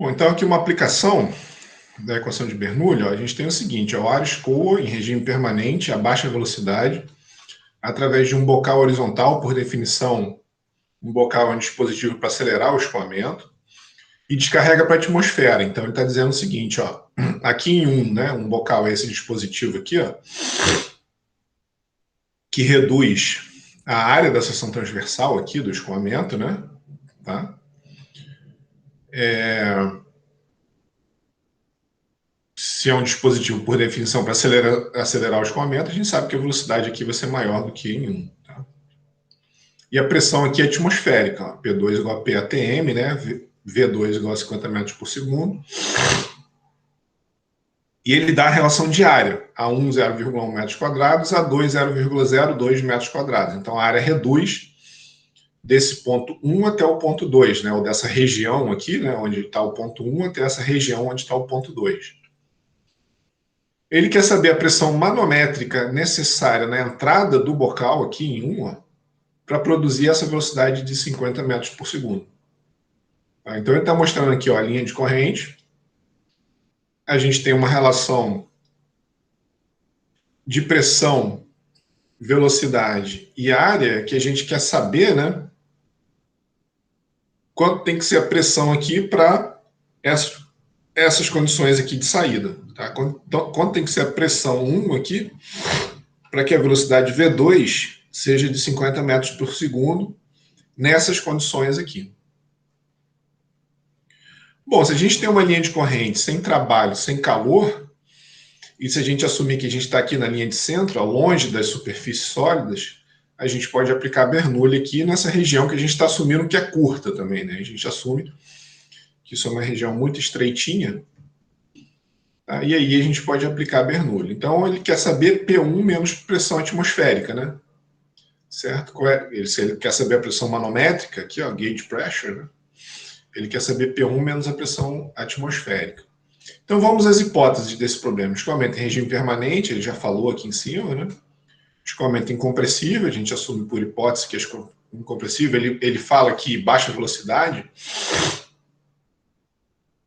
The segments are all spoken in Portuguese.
Bom, então aqui uma aplicação da equação de Bernoulli, ó, a gente tem o seguinte, ó, o ar escoa em regime permanente a baixa velocidade através de um bocal horizontal, por definição, um bocal é um dispositivo para acelerar o escoamento, e descarrega para a atmosfera. Então ele está dizendo o seguinte, ó, aqui em um bocal é esse dispositivo aqui, ó, que reduz a área da seção transversal aqui do escoamento, né? Tá? Se é um dispositivo, por definição, para acelerar o escoamento, a gente sabe que a velocidade aqui vai ser maior do que em 1. Tá? E a pressão aqui é atmosférica. Ó, P2 igual a P ATM, né? V2 igual a 50 metros por segundo. E ele dá a relação diária. A1, 0,1 metros quadrados, A2, 0,02 metros quadrados. Então, a área reduz desse ponto 1 até o ponto 2, né? Ou dessa região aqui, né? Onde está o ponto 1, até essa região onde está o ponto 2. Ele quer saber a pressão manométrica necessária na entrada do bocal aqui em 1, para produzir essa velocidade de 50 metros por segundo. Tá? Então ele está mostrando aqui ó, a linha de corrente. A gente tem uma relação de pressão, velocidade e área que a gente quer saber, né? Quanto tem que ser a pressão aqui para essas condições aqui de saída. Tá? Então, quanto tem que ser a pressão 1 aqui para que a velocidade V2 seja de 50 metros por segundo nessas condições aqui. Bom, se a gente tem uma linha de corrente sem trabalho, sem calor, e se a gente assumir que a gente está aqui na linha de centro, ó, longe das superfícies sólidas, a gente pode aplicar Bernoulli aqui nessa região que a gente está assumindo que é curta também, né? A gente assume que isso é uma região muito estreitinha, tá? E aí a gente pode aplicar Bernoulli. Então ele quer saber P1 menos pressão atmosférica, né? Certo? Se ele quer saber a pressão manométrica, aqui, ó, gauge pressure, né? Ele quer saber P1 menos a pressão atmosférica. Então vamos às hipóteses desse problema. Escoamento em regime permanente, ele já falou aqui em cima, né? Escoamento incompressível, a gente assume por hipótese que é incompressível, ele fala que baixa velocidade.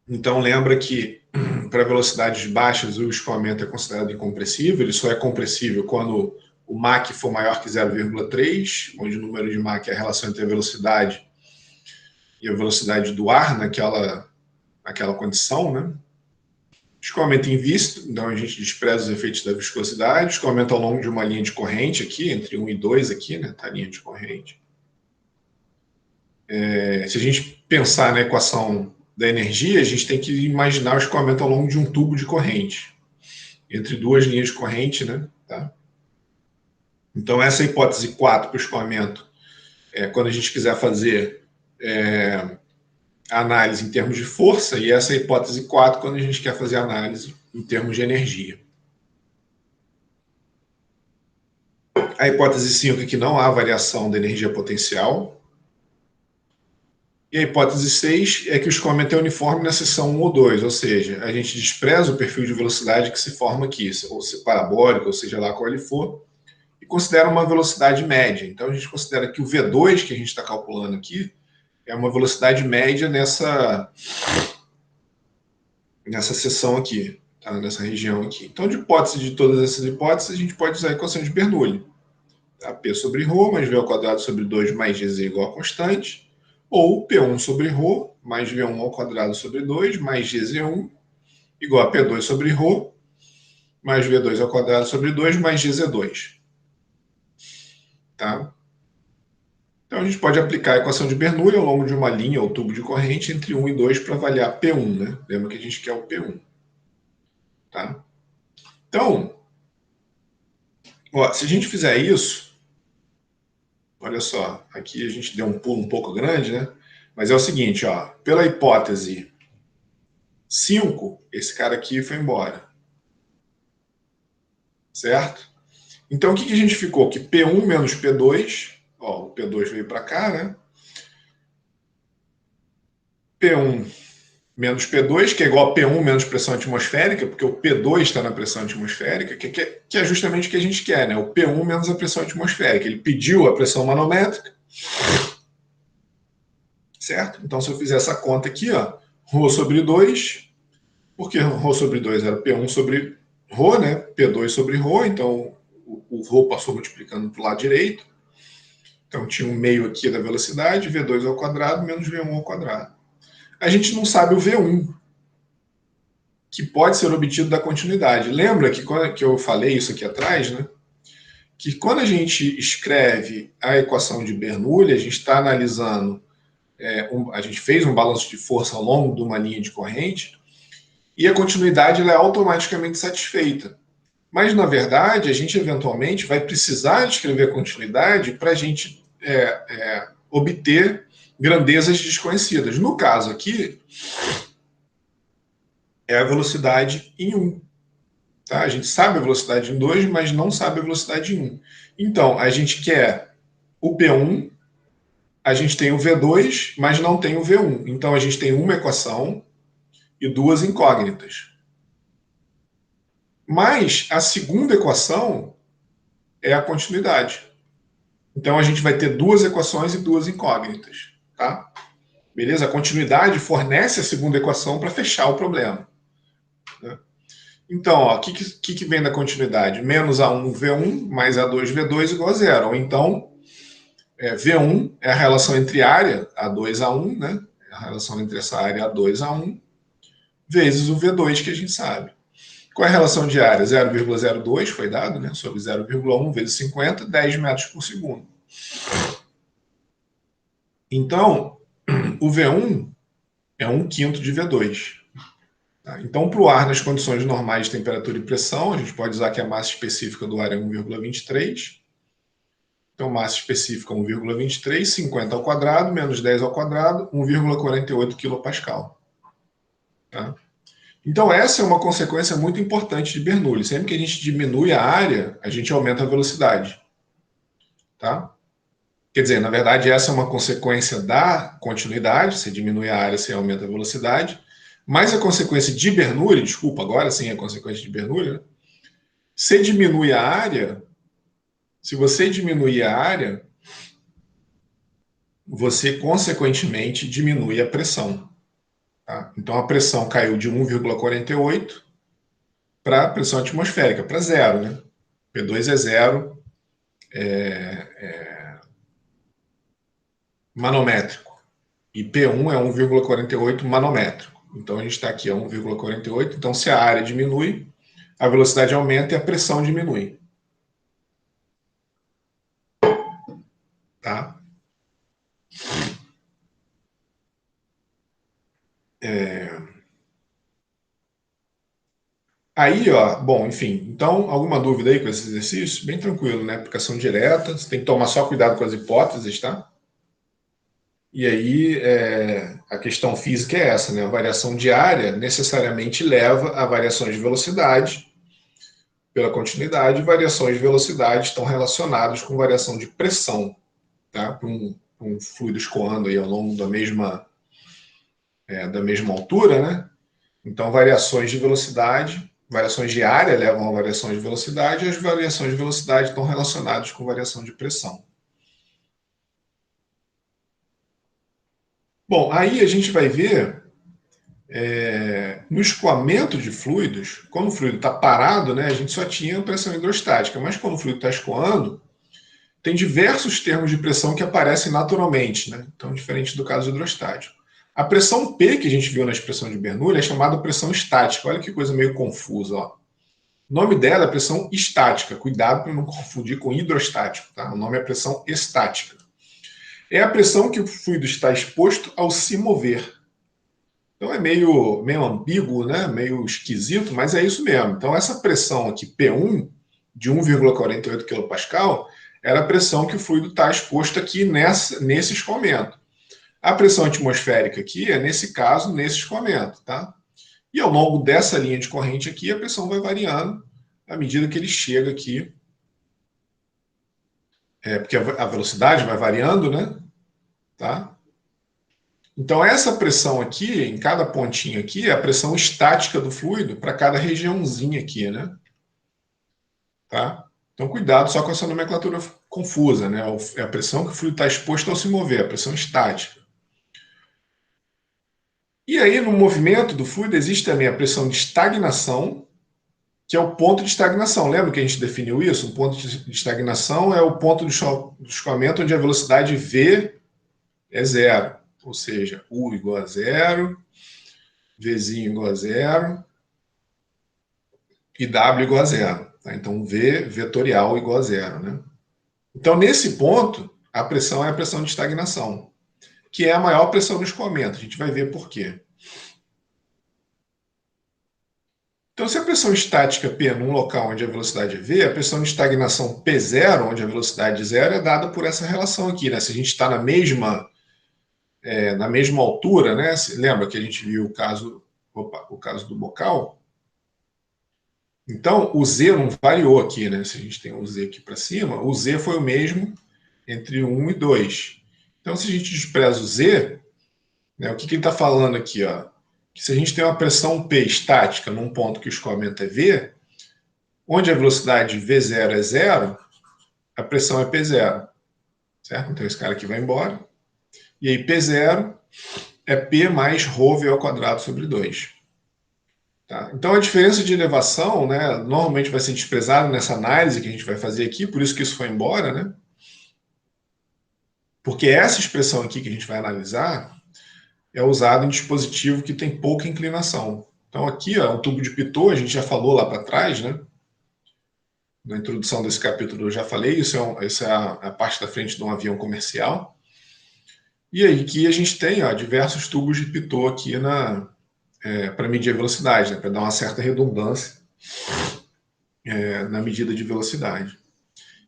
Então lembra que para velocidades baixas o escoamento é considerado incompressível, ele só é compressível quando o Mach for maior que 0,3, onde o número de Mach é a relação entre a velocidade e a velocidade do ar naquela condição, né? Escoamento invíscido, então a gente despreza os efeitos da viscosidade. Escoamento ao longo de uma linha de corrente aqui, entre 1 e 2 aqui, né? Tá a linha de corrente. Se a gente pensar na equação da energia, a gente tem que imaginar o escoamento ao longo de um tubo de corrente, entre duas linhas de corrente, né? Tá? Então essa é a hipótese 4 para o escoamento, quando a gente quiser fazer a análise em termos de força, e essa é a hipótese 4 quando a gente quer fazer a análise em termos de energia. A hipótese 5 é que não há variação da energia potencial. E a hipótese 6 é que o escoamento é uniforme na seção 1 ou 2, ou seja, a gente despreza o perfil de velocidade que se forma aqui, ou se parabólica, ou seja lá qual ele for, e considera uma velocidade média. Então a gente considera que o V2 que a gente está calculando aqui é uma velocidade média nessa seção aqui, tá? Nessa região aqui. Então, de hipótese de todas essas hipóteses, a gente pode usar a equação de Bernoulli. Tá? P sobre ρ mais V ao quadrado sobre 2 mais GZ igual a constante, ou P1 sobre ρ mais V1 ao quadrado sobre 2 mais GZ1 igual a P2 sobre ρ mais V2 ao quadrado sobre 2 mais GZ2. Tá? Então a gente pode aplicar a equação de Bernoulli ao longo de uma linha ou tubo de corrente entre 1 e 2 para avaliar P1. Né? Lembra que a gente quer o P1. Tá? Então, ó, se a gente fizer isso, olha só, aqui a gente deu um pulo um pouco grande, né? Mas é o seguinte, ó, pela hipótese 5, esse cara aqui foi embora. Certo? Então, o que a gente ficou? Que P1 menos P2, ó, o P2 veio para cá, né? P1 menos P2, que é igual a P1 menos pressão atmosférica, porque o P2 está na pressão atmosférica, que é justamente o que a gente quer, né? O P1 menos a pressão atmosférica. Ele pediu a pressão manométrica, certo? Então, se eu fizer essa conta aqui, ó, Rho sobre 2, porque Rho sobre 2 era P1 sobre Rho, né? P2 sobre Rho, então o Rho passou multiplicando para o lado direito. Então tinha um meio aqui da velocidade, V2 ao quadrado menos V1 ao quadrado. A gente não sabe o V1, que pode ser obtido da continuidade. Lembra que eu falei isso aqui atrás, né? Que quando a gente escreve a equação de Bernoulli, a gente está analisando, a gente fez um balanço de força ao longo de uma linha de corrente, e a continuidade ela é automaticamente satisfeita. Mas, na verdade, a gente eventualmente vai precisar escrever a continuidade para a gente obter grandezas desconhecidas. No caso aqui, é a velocidade em 1. Tá? A gente sabe a velocidade em 2, mas não sabe a velocidade em 1. Então, a gente quer o P1, a gente tem o V2, mas não tem o V1. Então, a gente tem uma equação e duas incógnitas. Mas a segunda equação é a continuidade. Então, a gente vai ter duas equações e duas incógnitas. Tá? Beleza? A continuidade fornece a segunda equação para fechar o problema. Né? Então, o que vem da continuidade? Menos A1 V1 mais A2 V2 igual a zero. Ou então, V1 é a relação entre área, A2 A1, né? A relação entre essa área A2 A1, vezes o V2 que a gente sabe. Qual é a relação de área? 0,02 foi dado, né? Sobre 0,1 vezes 50, 10 metros por segundo. Então, o V1 é 1/5 de V2. Tá? Então, para o ar nas condições normais de temperatura e pressão, a gente pode usar que a massa específica do ar é 1,23. Então, massa específica 1,23, 50 ao quadrado, menos 10 ao quadrado, 1,48 kPa. Tá? Então, essa é uma consequência muito importante de Bernoulli. Sempre que a gente diminui a área, a gente aumenta a velocidade. Tá? Quer dizer, na verdade, essa é uma consequência da continuidade. Você diminui a área, você aumenta a velocidade. Mas a consequência de Bernoulli, desculpa, agora sim é a consequência de Bernoulli, né? Você diminui a área, se você diminuir a área, você consequentemente diminui a pressão. Tá? Então a pressão caiu de 1,48 para a pressão atmosférica, para zero. Né? P2 é zero, manométrico. E P1 é 1,48 manométrico. Então a gente está aqui a 1,48. Então se a área diminui, a velocidade aumenta e a pressão diminui. Tá? Aí, ó, bom, enfim, então, alguma dúvida aí com esse exercício? Bem tranquilo, né? Aplicação direta, você tem que tomar só cuidado com as hipóteses, tá? E aí, a questão física é essa, né? A variação de área necessariamente leva a variações de velocidade pela continuidade, e variações de velocidade estão relacionadas com variação de pressão, tá? Para um fluido escoando aí ao longo da mesma altura, né? Então, variações de velocidade, variações de área levam a variações de velocidade, e as variações de velocidade estão relacionadas com variação de pressão. Bom, aí a gente vai ver no escoamento de fluidos, quando o fluido está parado, né, a gente só tinha pressão hidrostática, mas quando o fluido está escoando, tem diversos termos de pressão que aparecem naturalmente, né? Então, diferente do caso hidrostático. A pressão P que a gente viu na expressão de Bernoulli é chamada pressão estática. Olha que coisa meio confusa, ó. O nome dela é pressão estática. Cuidado para não confundir com hidrostático. Tá? O nome é pressão estática. É a pressão que o fluido está exposto ao se mover. Então é meio ambíguo, né? Meio esquisito, mas é isso mesmo. Então essa pressão aqui, P1, de 1,48 kPa, era a pressão que o fluido está exposto aqui nesse escoamento. A pressão atmosférica aqui é, nesse caso, nesse escoamento. Tá? E ao longo dessa linha de corrente aqui, a pressão vai variando à medida que ele chega aqui. Porque a velocidade vai variando, né? Tá? Então, essa pressão aqui, em cada pontinho aqui, é a pressão estática do fluido para cada regiãozinha aqui, né? Tá? Então, cuidado só com essa nomenclatura confusa, né? É a pressão que o fluido está exposto ao se mover, a pressão estática. E aí, no movimento do fluido, existe também a pressão de estagnação, que é o ponto de estagnação. Lembra que a gente definiu isso? Um ponto de estagnação é o ponto do escoamento onde a velocidade V é zero. Ou seja, U igual a zero, Vzinho igual a zero e W igual a zero. Tá? Então, V vetorial igual a zero. Né? Então, nesse ponto, a pressão é a pressão de estagnação, que é a maior pressão do escoamento. A gente vai ver por quê. Então, se a pressão estática P num local onde a velocidade é V, a pressão de estagnação P0, onde a velocidade é zero, é dada por essa relação aqui. Né? Se a gente está na mesma altura, né? Lembra que a gente viu o caso do bocal? Então, o Z não variou aqui, né? Se a gente tem o Z aqui para cima, o Z foi o mesmo entre 1 e 2. Então, se a gente despreza o Z, né, o que ele está falando aqui? Ó? Que se a gente tem uma pressão P estática num ponto que o escoamento é V, onde a velocidade V0 é zero, a pressão é P0. Certo? Então, esse cara aqui vai embora. E aí, P0 é P mais ρV ao quadrado sobre 2. Tá? Então, a diferença de elevação, né, normalmente vai ser desprezada nessa análise que a gente vai fazer aqui, por isso que isso foi embora, né? Porque essa expressão aqui que a gente vai analisar é usada em dispositivo que tem pouca inclinação. Então, aqui, ó, um tubo de Pitot, a gente já falou lá para trás, né? Na introdução desse capítulo eu já falei, isso é a parte da frente de um avião comercial. E aí que a gente tem ó, diversos tubos de Pitot aqui para medir a velocidade, né, para dar uma certa redundância na medida de velocidade.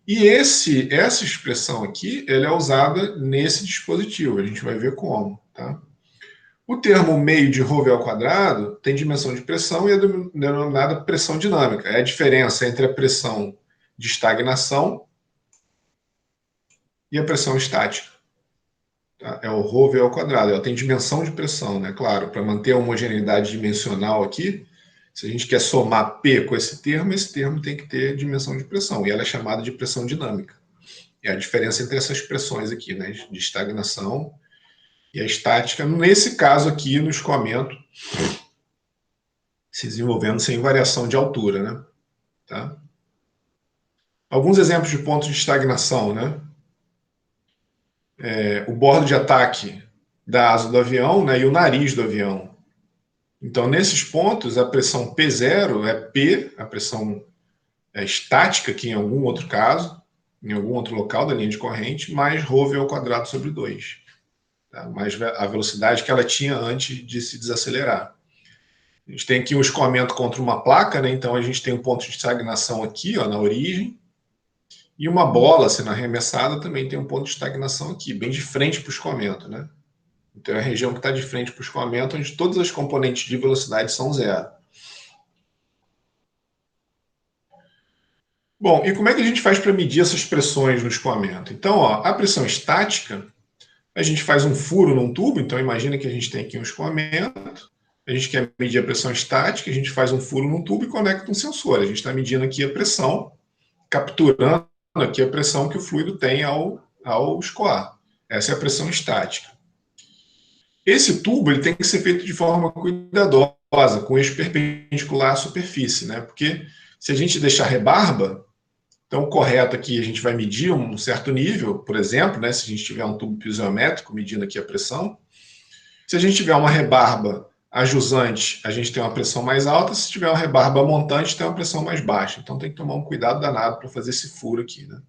E essa expressão aqui ela é usada nesse dispositivo, a gente vai ver como. Tá? O termo meio de ρV ao quadrado tem dimensão de pressão e é denominada pressão dinâmica. É a diferença entre a pressão de estagnação e a pressão estática. Tá? É o ρV ao quadrado. Ela tem dimensão de pressão, né? Claro, para manter a homogeneidade dimensional aqui, se a gente quer somar P com esse termo tem que ter dimensão de pressão. E ela é chamada de pressão dinâmica. É a diferença entre essas pressões aqui, né? De estagnação e a estática. Nesse caso aqui, no escoamento, se desenvolvendo sem variação de altura, né? Tá? Alguns exemplos de pontos de estagnação, né? O bordo de ataque da asa do avião, né? E o nariz do avião. Então, nesses pontos, a pressão P0 é P, a pressão estática, que em algum outro caso, em algum outro local da linha de corrente, mais ρV ao quadrado sobre 2. Tá? Mais a velocidade que ela tinha antes de se desacelerar. A gente tem aqui um escoamento contra uma placa, né? Então a gente tem um ponto de estagnação aqui, ó, na origem, e uma bola sendo arremessada também tem um ponto de estagnação aqui, bem de frente para o escoamento, né? Então é a região que está de frente para o escoamento, onde todas as componentes de velocidade são zero. Bom, e como é que a gente faz para medir essas pressões no escoamento? Então, ó, a pressão estática, a gente faz um furo num tubo, então imagina que a gente tem aqui um escoamento, a gente quer medir a pressão estática, a gente faz um furo num tubo e conecta um sensor. A gente está medindo aqui a pressão, capturando aqui a pressão que o fluido tem ao escoar. Essa é a pressão estática. Esse tubo ele tem que ser feito de forma cuidadosa, com eixo perpendicular à superfície, né? Porque se a gente deixar rebarba, então o correto aqui a gente vai medir um certo nível, por exemplo, né? Se a gente tiver um tubo piezométrico medindo aqui a pressão. Se a gente tiver uma rebarba ajusante, a gente tem uma pressão mais alta. Se tiver uma rebarba montante, tem uma pressão mais baixa. Então tem que tomar um cuidado danado para fazer esse furo aqui, né?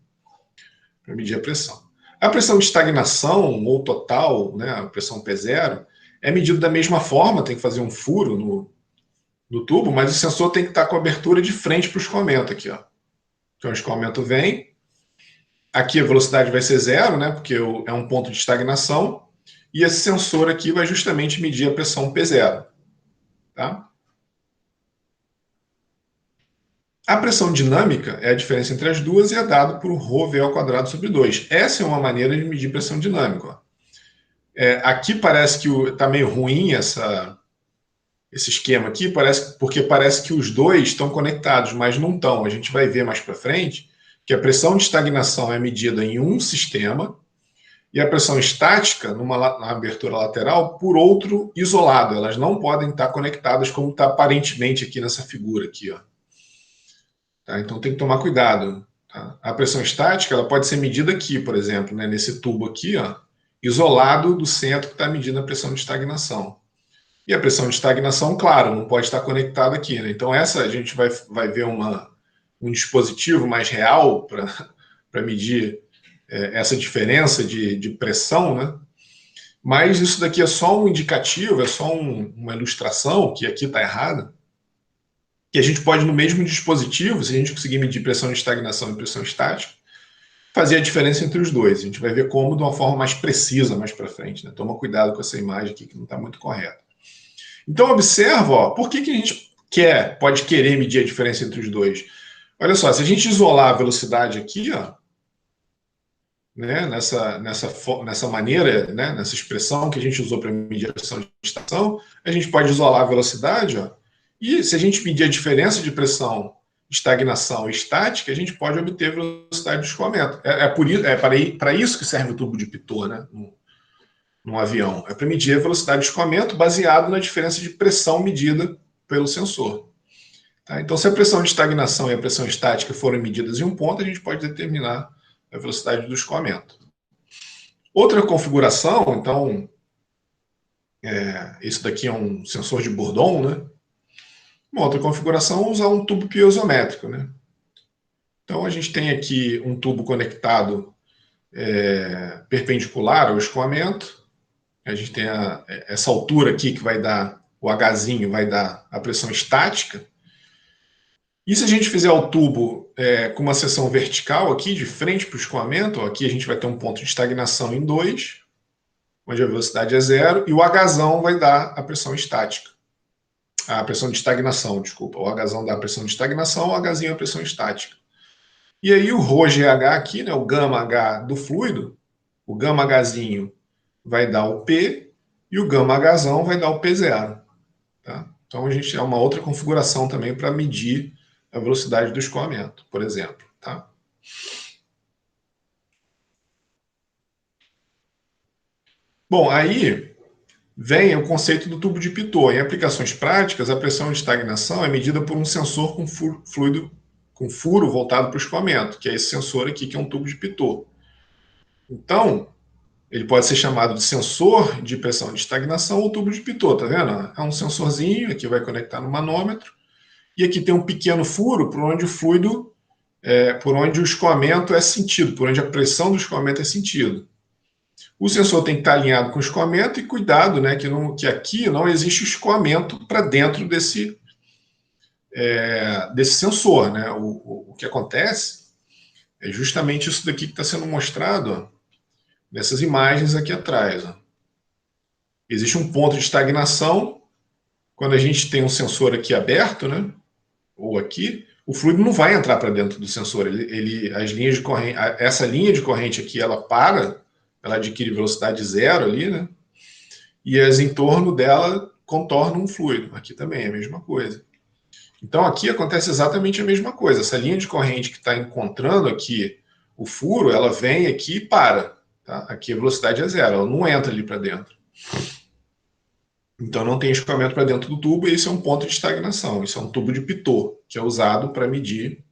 Para medir a pressão. A pressão de estagnação ou total, né, a pressão P0, é medida da mesma forma, tem que fazer um furo no tubo, mas o sensor tem que estar com a abertura de frente para o escoamento aqui. Ó. Então o escoamento vem, aqui a velocidade vai ser zero, né, porque é um ponto de estagnação, e esse sensor aqui vai justamente medir a pressão P0. Tá? A pressão dinâmica é a diferença entre as duas e é dado por ρV ao quadrado sobre 2. Essa é uma maneira de medir pressão dinâmica. Ó. Aqui parece que está meio ruim esse esquema aqui, porque parece que os dois estão conectados, mas não estão. A gente vai ver mais para frente que a pressão de estagnação é medida em um sistema e a pressão estática na abertura lateral por outro isolado. Elas não podem estar conectadas como está aparentemente aqui nessa figura aqui, ó. Tá? Então tem que tomar cuidado. Tá? A pressão estática ela pode ser medida aqui, por exemplo, né, nesse tubo aqui, ó, isolado do centro que está medindo a pressão de estagnação. E a pressão de estagnação, claro, não pode estar conectada aqui. Né? Então essa a gente vai ver um dispositivo mais real para medir essa diferença de pressão, né? Mas isso daqui é só um indicativo, é só uma ilustração, que aqui está errada, que a gente pode, no mesmo dispositivo, se a gente conseguir medir pressão de estagnação e pressão estática, fazer a diferença entre os dois. A gente vai ver como de uma forma mais precisa mais para frente. Né? Toma cuidado com essa imagem aqui, que não está muito correta. Então, observa, ó, por que a gente pode querer medir a diferença entre os dois? Olha só, se a gente isolar a velocidade aqui, ó, né, nessa maneira, né, nessa expressão que a gente usou para medir a pressão de estação, a gente pode isolar a velocidade, ó, e se a gente medir a diferença de pressão, estagnação e estática, a gente pode obter a velocidade de escoamento. Para isso que serve o tubo de Pitot, né, num avião. É para medir a velocidade de escoamento baseado na diferença de pressão medida pelo sensor. Tá? Então, se a pressão de estagnação e a pressão estática forem medidas em um ponto, a gente pode determinar a velocidade do escoamento. Outra configuração, então, isso daqui é um sensor de Bourdon, né? Uma outra configuração é usar um tubo piezométrico, né? Então, a gente tem aqui um tubo conectado perpendicular ao escoamento. A gente tem essa altura aqui que vai dar, o Hzinho vai dar a pressão estática. E se a gente fizer o tubo com uma seção vertical aqui, de frente para o escoamento, ó, aqui a gente vai ter um ponto de estagnação em 2, onde a velocidade é 0, e o Hzão vai dar a pressão estática. A pressão de estagnação, desculpa. O Hzão dá a pressão de estagnação, o Hzinho é a pressão estática. E aí o ρGH aqui, né, o gama H do fluido, o gama Hzinho vai dar o P, e o gama Hzão vai dar o P0. Tá? Então a gente tem uma outra configuração também para medir a velocidade do escoamento, por exemplo. Tá? Bom, aí vem o conceito do tubo de Pitot. Em aplicações práticas, a pressão de estagnação é medida por um sensor com fluido com furo voltado para o escoamento, que é esse sensor aqui, que é um tubo de Pitot. Então, ele pode ser chamado de sensor de pressão de estagnação ou tubo de Pitot, tá vendo? É um sensorzinho, aqui vai conectar no manômetro, e aqui tem um pequeno furo por onde o fluido, por onde o escoamento é sentido, por onde a pressão do escoamento é sentido. O sensor tem que estar alinhado com o escoamento e cuidado, né, que aqui não existe escoamento para dentro desse sensor. Né? O que acontece é justamente isso daqui que está sendo mostrado, ó, nessas imagens aqui atrás. Ó. Existe um ponto de estagnação, quando a gente tem um sensor aqui aberto, né, ou aqui, o fluido não vai entrar para dentro do sensor. As linhas de corrente, essa linha de corrente aqui, ela adquire velocidade 0 ali, né? E as em torno dela contornam um fluido. Aqui também é a mesma coisa. Então aqui acontece exatamente a mesma coisa. Essa linha de corrente que está encontrando aqui o furo, ela vem aqui e para. Tá? Aqui a velocidade é 0, ela não entra ali para dentro. Então não tem escoamento para dentro do tubo, e esse é um ponto de estagnação. Isso é um tubo de Pitot, que é usado para medir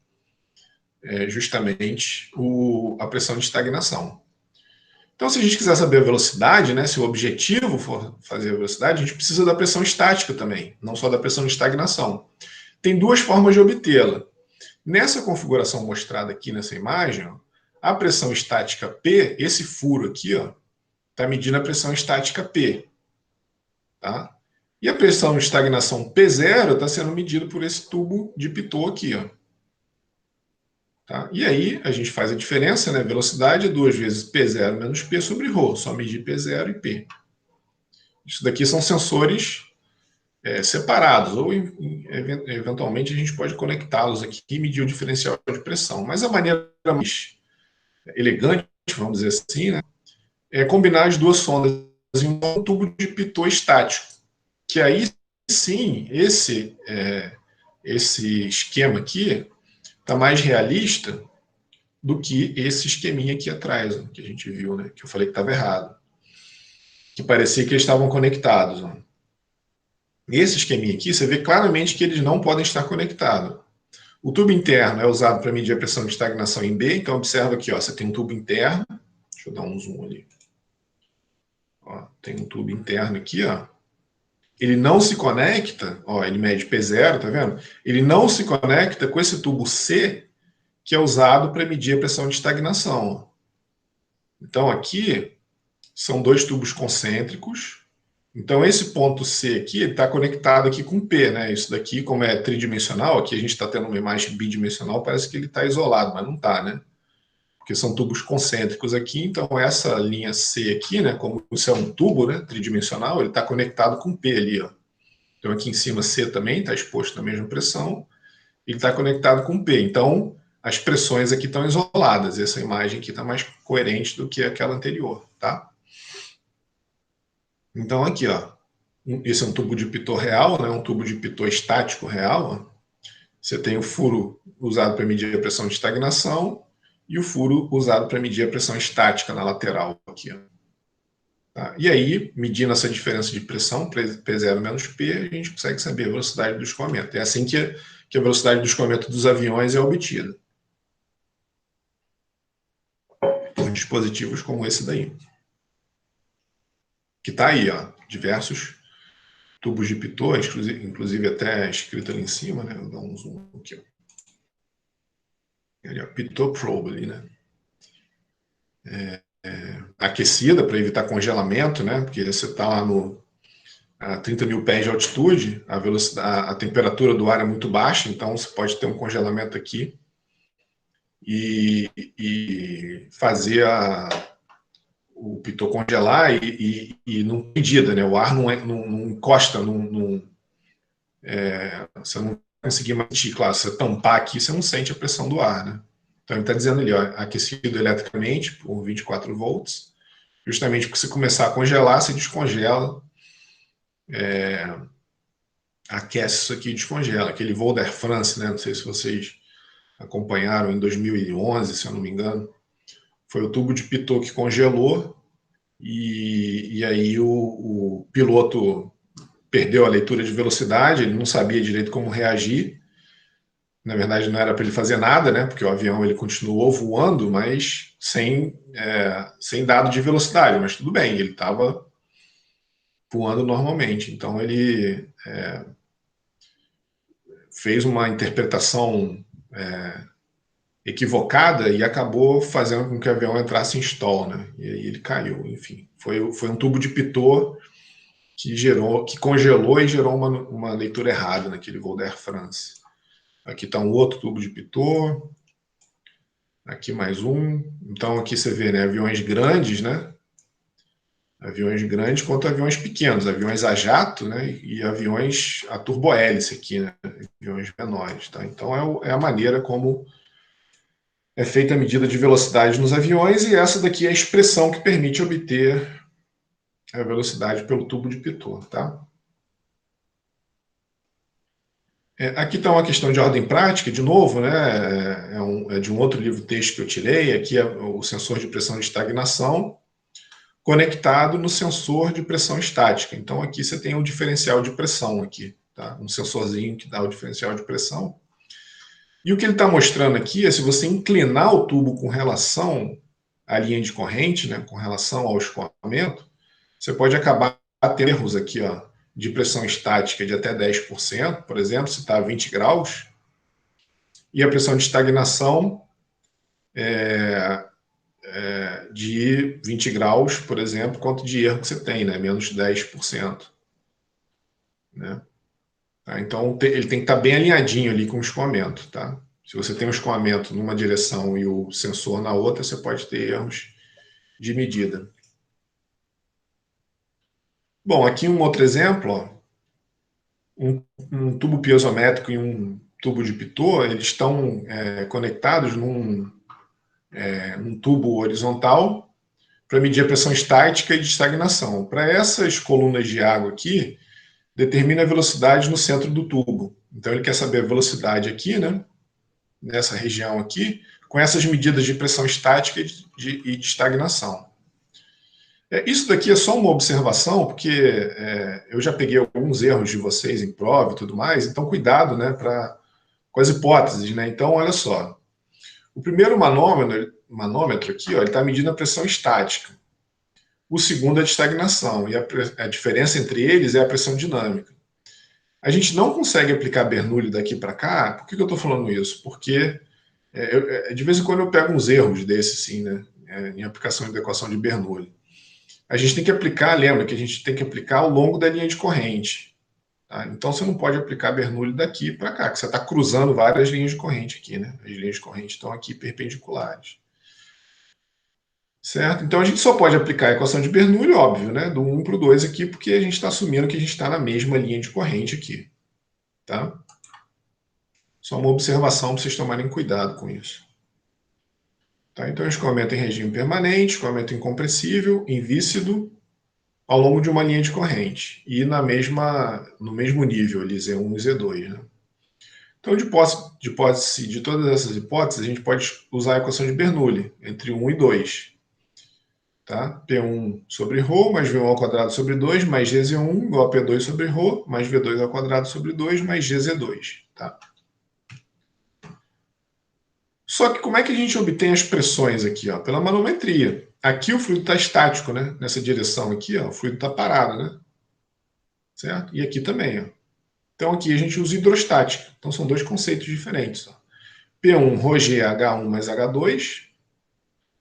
justamente a pressão de estagnação. Então, se a gente quiser saber a velocidade, né, se o objetivo for fazer a velocidade, a gente precisa da pressão estática também, não só da pressão de estagnação. Tem duas formas de obtê-la. Nessa configuração mostrada aqui nessa imagem, ó, a pressão estática P, esse furo aqui, está medindo a pressão estática P. Tá? E a pressão de estagnação P0 está sendo medida por esse tubo de Pitot aqui. Ó. Tá? E aí a gente faz a diferença, né? Velocidade é 2 vezes P0 menos P sobre ρ, só medir P0 e P. Isso daqui são sensores separados, ou eventualmente a gente pode conectá-los aqui e medir o diferencial de pressão. Mas a maneira mais elegante, vamos dizer assim, né, é combinar as duas sondas em um tubo de Pitot estático, que aí sim, esse esquema aqui está mais realista, do que esse esqueminha aqui atrás, ó, que a gente viu, né? Que eu falei que estava errado. Que parecia que eles estavam conectados. Ó. Esse esqueminha aqui, você vê claramente que eles não podem estar conectados. O tubo interno é usado para medir a pressão de estagnação em B, então observa aqui, ó, você tem um tubo interno, deixa eu dar um zoom ali. Ó, tem um tubo interno aqui, ó. Ele não se conecta, ó, ele mede P0, tá vendo? Ele não se conecta com esse tubo C, que é usado para medir a pressão de estagnação. Então aqui são dois tubos concêntricos. Então esse ponto C aqui está conectado aqui com P, né? Isso daqui, como é tridimensional, aqui a gente está tendo uma imagem bidimensional, parece que ele está isolado, mas não está, né? Porque são tubos concêntricos aqui, então essa linha C aqui, né? Como isso é um tubo, né? Tridimensional, ele está conectado com P ali, ó. Então aqui em cima C também está exposto na mesma pressão, ele está conectado com P. Então as pressões aqui estão isoladas. Essa imagem aqui está mais coerente do que aquela anterior, tá? Então aqui, ó, esse é um tubo de pitot real, né? Um tubo de pitot estático real. Ó. Você tem o furo usado para medir a pressão de estagnação e o furo usado para medir a pressão estática na lateral aqui. Ó. Tá? E aí, medindo essa diferença de pressão, P0 menos P, a gente consegue saber a velocidade do escoamento. É assim que a velocidade do escoamento dos aviões é obtida. Com dispositivos como esse daí. Que está aí, ó, diversos tubos de pitot, inclusive até escrito ali em cima, né? Vou dar um zoom aqui, ó. Ali, ó, pitot probe ali, né? Aquecida para evitar congelamento, né? Porque você está lá a 30 mil pés de altitude, a temperatura do ar é muito baixa, então você pode ter um congelamento aqui e fazer o pitot congelar e não medida, né? O ar não encosta, você não conseguir mentir, claro, se você tampar aqui, você não sente a pressão do ar, né? Então ele está dizendo ali, ó, aquecido eletricamente por 24 volts, justamente porque se começar a congelar, se descongela, aquece isso aqui e descongela. Aquele voo da Air France, né? Não sei se vocês acompanharam em 2011, se eu não me engano, foi o tubo de pitot que congelou e aí o piloto perdeu a leitura de velocidade, ele não sabia direito como reagir. Na verdade, não era para ele fazer nada, né? Porque o avião ele continuou voando, mas sem dado de velocidade. Mas tudo bem, ele estava voando normalmente. Então ele fez uma interpretação equivocada e acabou fazendo com que o avião entrasse em stall, né? E aí ele caiu. Enfim, foi um tubo de pitot que congelou e gerou uma leitura errada naquele voo da Air France. Aqui está um outro tubo de pitot. Aqui mais um. Então aqui você vê, né, aviões grandes, né? Aviões grandes contra aviões pequenos, aviões a jato, né? E aviões a turbohélice aqui, né? Aviões menores, tá? Então é a maneira como é feita a medida de velocidade nos aviões e essa daqui é a expressão que permite obter a velocidade pelo tubo de pitot, tá? Aqui está uma questão de ordem prática, de novo, né? É de um outro livro-texto que eu tirei. Aqui é o sensor de pressão de estagnação conectado no sensor de pressão estática. Então aqui você tem um diferencial de pressão aqui, tá? Um sensorzinho que dá o diferencial de pressão. E o que ele está mostrando aqui é se você inclinar o tubo com relação à linha de corrente, né? Com relação ao escoamento, você pode acabar tendo erros aqui, ó, de pressão estática de até 10%, por exemplo, se está a 20 graus, e a pressão de estagnação de 20 graus, por exemplo, quanto de erro que você tem, né? Menos 10%. Né? Tá? Então, ele tem que estar bem alinhadinho ali com o escoamento. Tá? Se você tem um escoamento numa direção e o sensor na outra, você pode ter erros de medida. Bom, aqui um outro exemplo, ó. Um tubo piezométrico e um tubo de pitot, eles estão conectados num tubo horizontal para medir a pressão estática e de estagnação. Para essas colunas de água aqui, determina a velocidade no centro do tubo. Então ele quer saber a velocidade aqui, né? Nessa região aqui, com essas medidas de pressão estática e de estagnação. Isso daqui é só uma observação, porque eu já peguei alguns erros de vocês em prova e tudo mais, então cuidado, né, com as hipóteses, né? Então, olha só. O primeiro manômetro aqui, ó, ele está medindo a pressão estática. O segundo é de estagnação, e a diferença entre eles é a pressão dinâmica. A gente não consegue aplicar Bernoulli daqui para cá. Por que eu estou falando isso? Porque de vez em quando eu pego uns erros desses, sim, né, em aplicação da equação de Bernoulli. A gente tem que aplicar, lembra que a gente tem que aplicar ao longo da linha de corrente. Tá? Então você não pode aplicar Bernoulli daqui para cá, que você está cruzando várias linhas de corrente aqui, né? As linhas de corrente estão aqui perpendiculares. Certo? Então a gente só pode aplicar a equação de Bernoulli, óbvio, né? Do 1 para o 2 aqui, porque a gente está assumindo que a gente está na mesma linha de corrente aqui. Tá? Só uma observação para vocês tomarem cuidado com isso. Tá? Então, escoamento em regime permanente, escoamento incompressível, invícido, ao longo de uma linha de corrente. E no mesmo nível, ali, Z1 e Z2. Né? Então, de todas essas hipóteses, a gente pode usar a equação de Bernoulli, entre 1 e 2. Tá? P1 sobre ρ, mais V1 ao quadrado sobre 2, mais GZ1, igual a P2 sobre ρ, mais V2 ao quadrado sobre 2, mais GZ2. Tá? Só que como é que a gente obtém as pressões aqui? Ó? Pela manometria. Aqui o fluido está estático, né? Nessa direção aqui, ó, o fluido está parado, né? Certo? E aqui também. Ó. Então aqui a gente usa hidrostática. Então são dois conceitos diferentes. Ó. P1, ρg é H1 mais H2.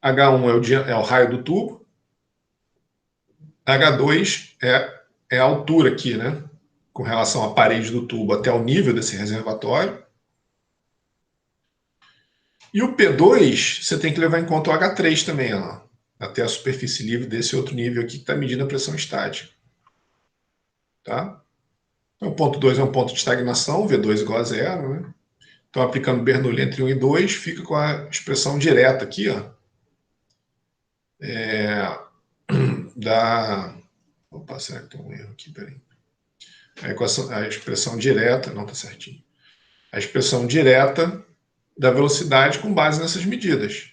H1 é o raio do tubo. H2 é a altura aqui, né? Com relação à parede do tubo até o nível desse reservatório. E o P2, você tem que levar em conta o H3 também, ó, até a superfície livre desse outro nível aqui que está medindo a pressão estática. Tá? Então, o ponto 2 é um ponto de estagnação, V2 igual a zero. Né? Então, aplicando Bernoulli entre 1 e 2, fica com a expressão direta aqui, ó, da... Opa, será que tem um erro aqui? Peraí. A expressão direta, não está certinho. A expressão direta da velocidade com base nessas medidas.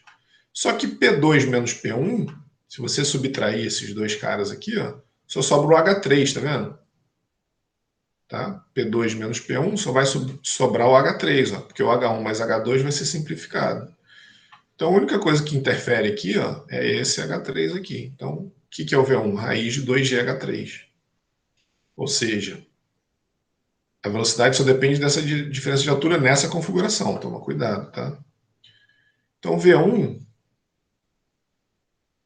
Só que P2 menos P1, se você subtrair esses dois caras aqui, ó, só sobra o H3, tá vendo? Tá? P2 menos P1 só vai sobrar o H3, ó, porque o H1 mais H2 vai ser simplificado. Então a única coisa que interfere aqui, ó, é esse H3 aqui. Então, o que é o V1? Raiz de 2GH3. Ou seja, a velocidade só depende dessa diferença de altura nessa configuração. Toma cuidado, tá? Então, V1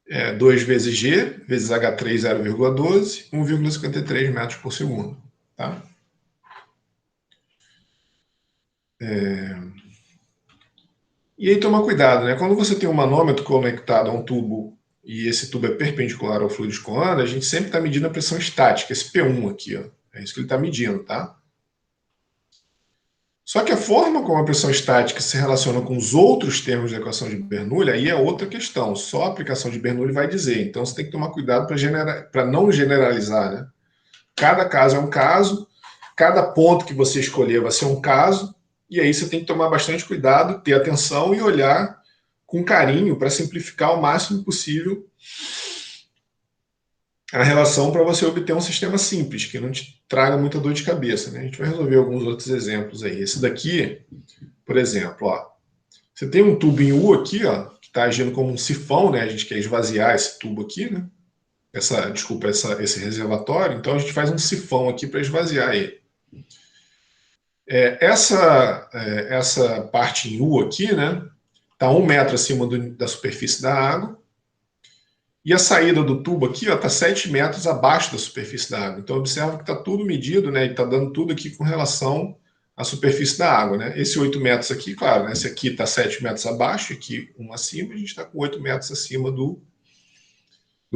é 2 vezes G, vezes H3, 0,12, 1,53 metros por segundo. Tá? E aí toma cuidado, né? Quando você tem um manômetro conectado a um tubo e esse tubo é perpendicular ao fluido escoando, a gente sempre está medindo a pressão estática, esse P1 aqui, ó. É isso que ele está medindo, tá? Só que a forma como a pressão estática se relaciona com os outros termos da equação de Bernoulli, aí é outra questão. Só a aplicação de Bernoulli vai dizer. Então você tem que tomar cuidado para não generalizar, né? Cada caso é um caso, cada ponto que você escolher vai ser um caso, e aí você tem que tomar bastante cuidado, ter atenção e olhar com carinho para simplificar o máximo possível a relação para você obter um sistema simples, que não te traga muita dor de cabeça. Né? A gente vai resolver alguns outros exemplos aí. Esse daqui, por exemplo, ó, você tem um tubo em U aqui, ó, que está agindo como um sifão, né? A gente quer esvaziar esse tubo aqui, né? Esse reservatório. Então a gente faz um sifão aqui para esvaziar ele. Essa parte em U aqui, né? Está 1 metro acima da superfície da água. E a saída do tubo aqui está 7 metros abaixo da superfície da água. Então, observa que está tudo medido, né? E está dando tudo aqui com relação à superfície da água, né? Esse 8 metros aqui, claro, né? Esse aqui está 7 metros abaixo, aqui 1 acima, a gente está com 8 metros acima do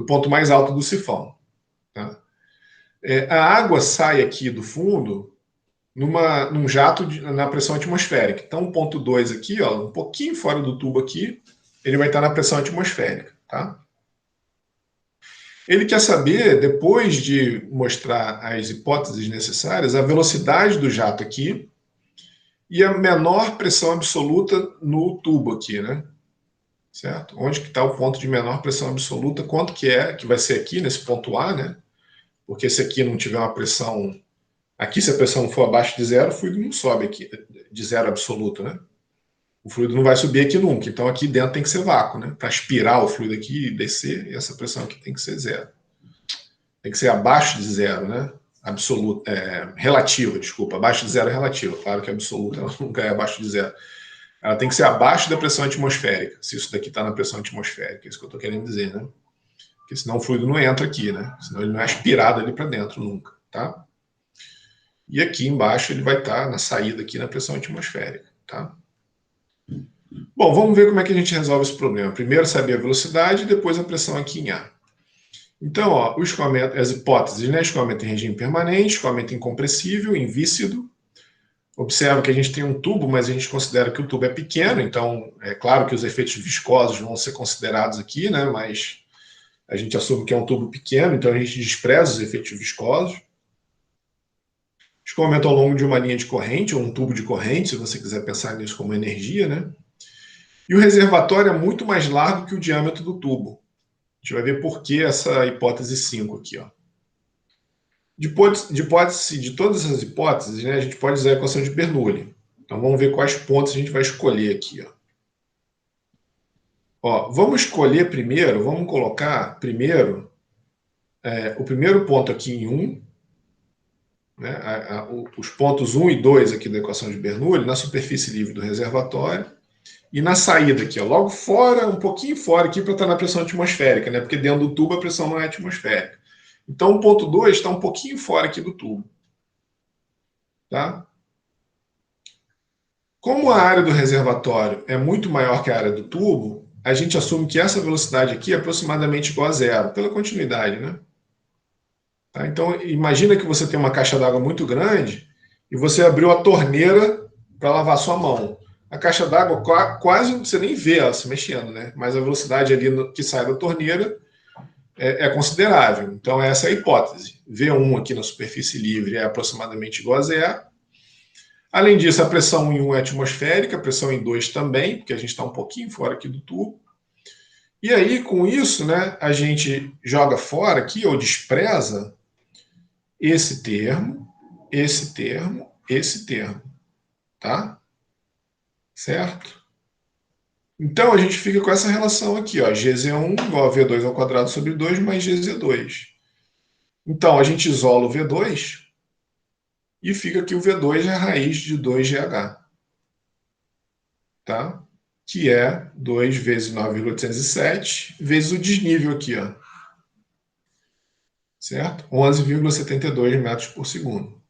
ponto mais alto do sifão. Tá? A água sai aqui do fundo num jato na pressão atmosférica. Então, o ponto 2 aqui, ó, um pouquinho fora do tubo aqui, ele vai estar na pressão atmosférica, tá? Ele quer saber, depois de mostrar as hipóteses necessárias, a velocidade do jato aqui e a menor pressão absoluta no tubo aqui, né? Certo? Onde que está o ponto de menor pressão absoluta? Quanto que é, que vai ser aqui, nesse ponto A, né? Porque se aqui não tiver uma pressão... Aqui, se a pressão for abaixo de zero, o fluido não sobe aqui, de zero absoluto, né? O fluido não vai subir aqui nunca. Então, aqui dentro tem que ser vácuo, né? Para aspirar o fluido aqui e descer, e essa pressão aqui tem que ser zero. Tem que ser abaixo de zero, né? Absoluta, relativa, desculpa. Abaixo de zero é relativa. Claro que absoluta ela nunca é abaixo de zero. Ela tem que ser abaixo da pressão atmosférica, se isso daqui está na pressão atmosférica. É isso que eu estou querendo dizer, né? Porque senão o fluido não entra aqui, né? Senão ele não é aspirado ali para dentro nunca, tá? E aqui embaixo ele vai estar na saída aqui na pressão atmosférica, tá? Bom, vamos ver como é que a gente resolve esse problema. Primeiro saber a velocidade e depois a pressão aqui em A. Então, ó, o escoamento, as hipóteses, né? Escoamento em regime permanente, escoamento incompressível, invícido. Observa que a gente tem um tubo, mas a gente considera que o tubo é pequeno, então é claro que os efeitos viscosos vão ser considerados aqui, né? Mas a gente assume que é um tubo pequeno, então a gente despreza os efeitos viscosos. Escoamento ao longo de uma linha de corrente, ou um tubo de corrente, se você quiser pensar nisso como energia, né? E o reservatório é muito mais largo que o diâmetro do tubo. A gente vai ver por que essa hipótese 5 aqui, ó. De todas essas hipóteses, né, a gente pode usar a equação de Bernoulli. Então vamos ver quais pontos a gente vai escolher aqui. Vamos escolher primeiro, vamos colocar primeiro o primeiro ponto aqui em 1, né, os pontos 1 e 2 aqui da equação de Bernoulli, na superfície livre do reservatório, e na saída aqui, logo fora, um pouquinho fora aqui para estar na pressão atmosférica, né, porque dentro do tubo a pressão não é atmosférica. Então o ponto 2 está um pouquinho fora aqui do tubo. Tá? Como a área do reservatório é muito maior que a área do tubo, a gente assume que essa velocidade aqui é aproximadamente igual a zero, pela continuidade, né? Tá? Então, imagina que você tem uma caixa d'água muito grande e você abriu a torneira para lavar sua mão. A caixa d'água quase você nem vê ela se mexendo, né? Mas a velocidade ali que sai da torneira é considerável. Então, essa é a hipótese. V1 aqui na superfície livre é aproximadamente igual a zero. Além disso, a pressão em 1 é atmosférica, a pressão em 2 também, porque a gente está um pouquinho fora aqui do tubo. E aí, com isso, né, a gente joga fora aqui, ou despreza, esse termo, esse termo, esse termo. Tá? Certo? Então, a gente fica com essa relação aqui, ó, GZ1 igual a V2 ao quadrado sobre 2 mais GZ2. Então, a gente isola o V2 e fica que o V2 é a raiz de 2GH. Tá? Que é 2 vezes 9,807 vezes o desnível aqui, ó. Certo? 11,72 metros por segundo.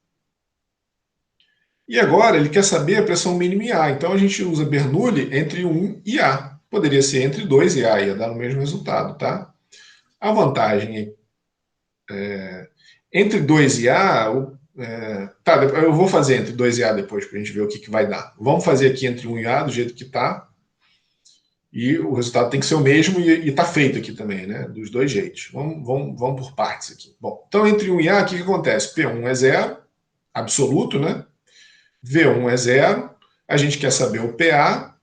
E agora ele quer saber a pressão mínima em A. Então a gente usa Bernoulli entre 1 e A. Poderia ser entre 2 e A, ia dar o mesmo resultado, tá? A vantagem entre 2 e A... tá, eu vou fazer entre 2 e A depois para a gente ver o que vai dar. Vamos fazer aqui entre 1 e A do jeito que está. E o resultado tem que ser o mesmo e está feito aqui também, né? Dos dois jeitos. Vamos por partes aqui. Bom, então entre 1 e A, o que acontece? P1 é zero, absoluto, né? V1 é zero, a gente quer saber o PA,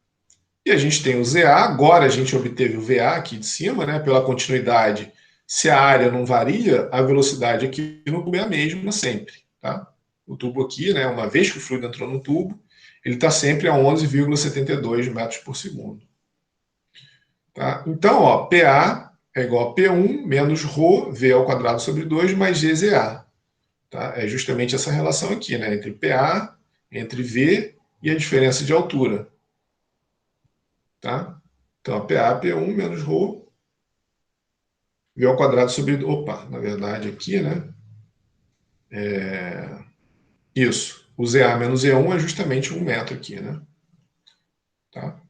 e a gente tem o ZA, agora a gente obteve o VA aqui de cima, né? Pela continuidade, se a área não varia, a velocidade aqui no tubo é a mesma sempre, tá? O tubo aqui, né? Uma vez que o fluido entrou no tubo, ele está sempre a 11,72 metros por segundo. Tá? Então, ó, PA é igual a P1 menos ρ, V ao quadrado sobre 2, mais GZA. Tá? É justamente essa relação aqui, né? Entre PA, entre V e a diferença de altura. Tá? Então, a PA, P1 menos ρ, V ao quadrado sobre... Opa, na verdade aqui, né? Isso. O ZA menos Z1 é justamente 1 metro aqui, né? Tá?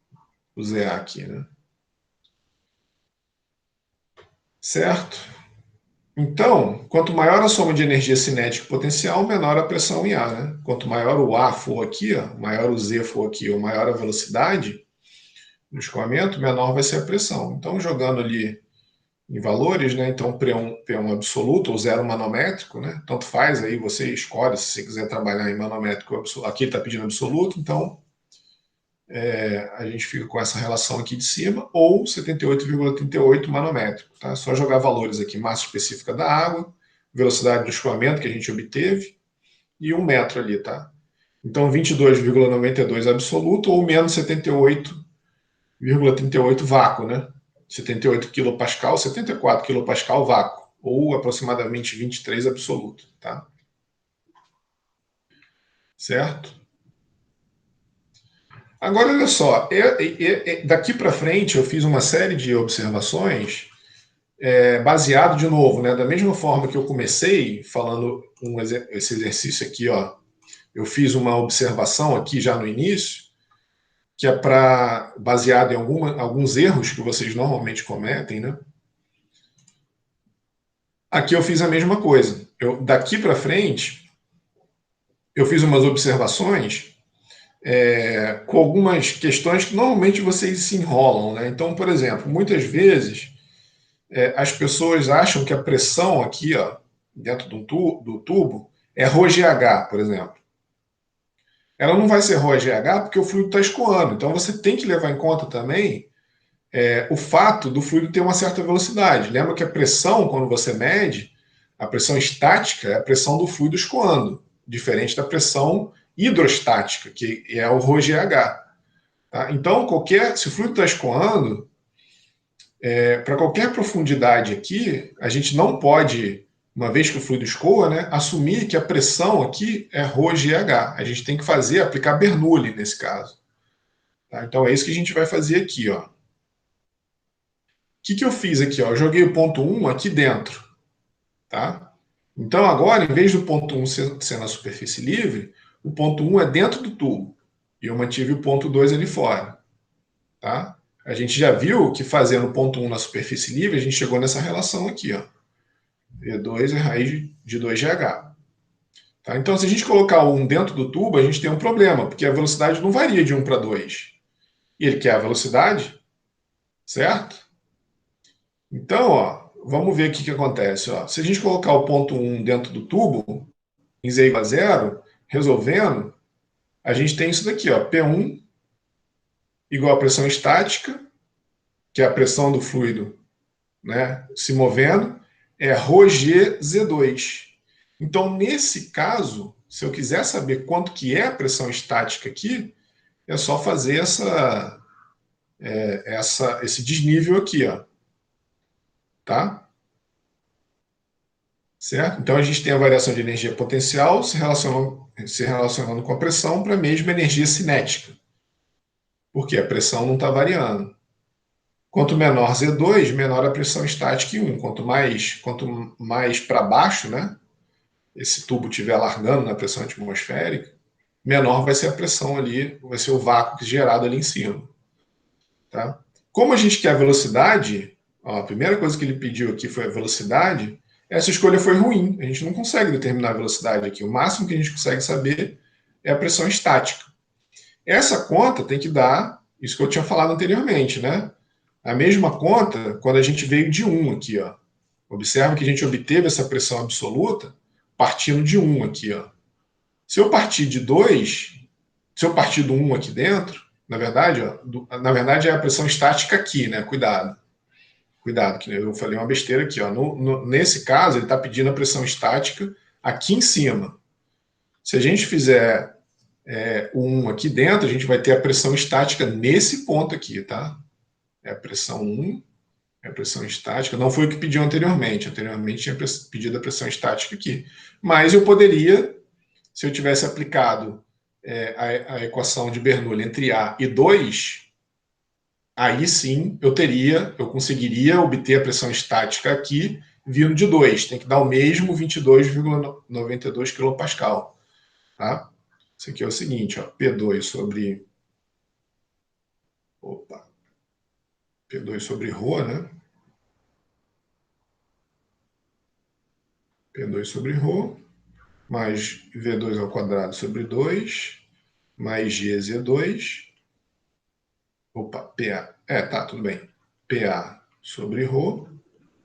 O ZA aqui, né? Certo? Então, quanto maior a soma de energia cinética e potencial, menor a pressão em A. Né? Quanto maior o A for aqui, ó, maior o Z for aqui, ou maior a velocidade no escoamento, menor vai ser a pressão. Então, jogando ali em valores, né? Então, P1 absoluto ou zero manométrico, né? Tanto faz, aí você escolhe se você quiser trabalhar em manométrico absoluto. Aqui ele está pedindo absoluto, então a gente fica com essa relação aqui de cima, ou 78,38 manométrico, tá? Só jogar valores aqui, massa específica da água, velocidade do escoamento que a gente obteve, e 1 metro ali, tá? Então, 22,92 absoluto ou menos 78,38 vácuo, né? 78 kPa, 74 kPa vácuo, ou aproximadamente 23 absoluto, tá? Certo? Agora, olha só, daqui para frente eu fiz uma série de observações baseado de novo, né? Da mesma forma que eu comecei falando esse exercício aqui, ó, eu fiz uma observação aqui já no início, que é baseado em alguns erros que vocês normalmente cometem, né? Aqui eu fiz a mesma coisa. Daqui para frente, eu fiz umas observações com algumas questões que normalmente vocês se enrolam, né? Então, por exemplo, muitas vezes as pessoas acham que a pressão aqui, ó, dentro do tubo, é ρGH, por exemplo. Ela não vai ser ρGH porque o fluido está escoando. Então, você tem que levar em conta também o fato do fluido ter uma certa velocidade. Lembra que a pressão, quando você mede, a pressão estática é a pressão do fluido escoando, diferente da pressão hidrostática, que é o ρGH. Tá? Então, se o fluido está escoando, para qualquer profundidade aqui, a gente não pode, uma vez que o fluido escoa, né, assumir que a pressão aqui é ρGH. A gente tem que aplicar Bernoulli nesse caso. Tá? Então, é isso que a gente vai fazer aqui, ó. O que eu fiz aqui? Ó? Eu joguei o ponto 1 aqui dentro. Tá? Então, agora, em vez do ponto 1 ser na superfície livre, o ponto 1 é dentro do tubo. E eu mantive o ponto 2 ali fora. Tá? A gente já viu que fazendo o ponto 1 na superfície livre, a gente chegou nessa relação aqui. Ó. E2 é raiz de 2GH. Tá? Então, se a gente colocar o 1 dentro do tubo, a gente tem um problema, porque a velocidade não varia de 1 para 2. E ele quer a velocidade, certo? Então, ó, vamos ver o que acontece. Ó. Se a gente colocar o ponto 1 dentro do tubo, em Z igual a zero, resolvendo, a gente tem isso daqui, ó, P1 igual a pressão estática, que é a pressão do fluido, né, se movendo, é ρgZ2. Então, nesse caso, se eu quiser saber quanto que é a pressão estática aqui, é só fazer esse desnível aqui, ó, tá? Certo? Então, a gente tem a variação de energia potencial se relacionando com a pressão para a mesma energia cinética, porque a pressão não está variando. Quanto menor Z2, menor a pressão estática em 1. Quanto mais para baixo, né, esse tubo estiver largando na pressão atmosférica, menor vai ser a pressão ali, vai ser o vácuo gerado ali em cima. Tá? Como a gente quer a velocidade, ó, a primeira coisa que ele pediu aqui foi a velocidade, essa escolha foi ruim. A gente não consegue determinar a velocidade aqui. O máximo que a gente consegue saber é a pressão estática. Essa conta tem que dar isso que eu tinha falado anteriormente, né? A mesma conta quando a gente veio de 1 aqui, ó. Observa que a gente obteve essa pressão absoluta partindo de 1 aqui, ó. Se eu partir de 2, se eu partir do 1 aqui dentro, na verdade, ó, na verdade é a pressão estática aqui, né? Cuidado. Cuidado, que eu falei uma besteira aqui, ó. Nesse caso, ele está pedindo a pressão estática aqui em cima. Se a gente fizer o 1 aqui dentro, a gente vai ter a pressão estática nesse ponto aqui, tá? É a pressão 1, é a pressão estática. Não foi o que pediu anteriormente. Anteriormente tinha pedido a pressão estática aqui. Mas eu poderia, se eu tivesse aplicado a equação de Bernoulli entre A e 2, aí sim eu conseguiria obter a pressão estática aqui vindo de 2. Tem que dar o mesmo 22,92 kPa. Tá? Isso aqui é o seguinte, ó, P2 sobre... Opa, P2 sobre ρ, né? P2 sobre ρ, mais V2 ao quadrado sobre 2, mais GZ2, opa, PA, tá, tudo bem. PA sobre ρ,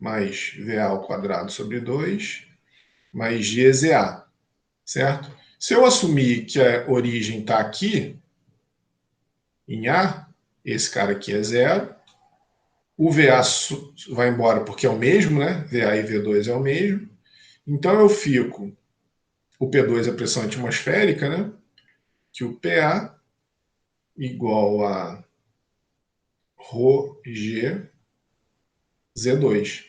mais VA ao quadrado sobre 2, mais GZA, certo? Se eu assumir que a origem está aqui, em A, esse cara aqui é zero, o VA vai embora porque é o mesmo, né? VA e V2 é o mesmo. Então eu fico, o P2 é a pressão atmosférica, né? Que o PA igual a ρg Z2,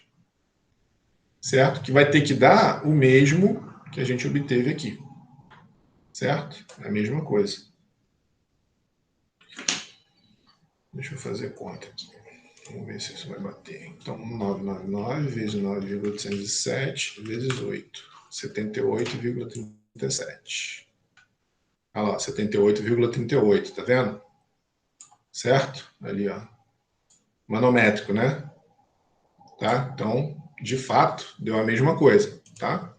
certo? Que vai ter que dar o mesmo que a gente obteve aqui, certo? É a mesma coisa. Deixa eu fazer conta aqui. Vamos ver se isso vai bater. Então, 999 vezes 9,807 vezes 8. 78,37. Olha lá, 78,38, tá vendo? Certo? Ali, ó. Manométrico, né? Tá? Então, de fato, deu a mesma coisa, tá?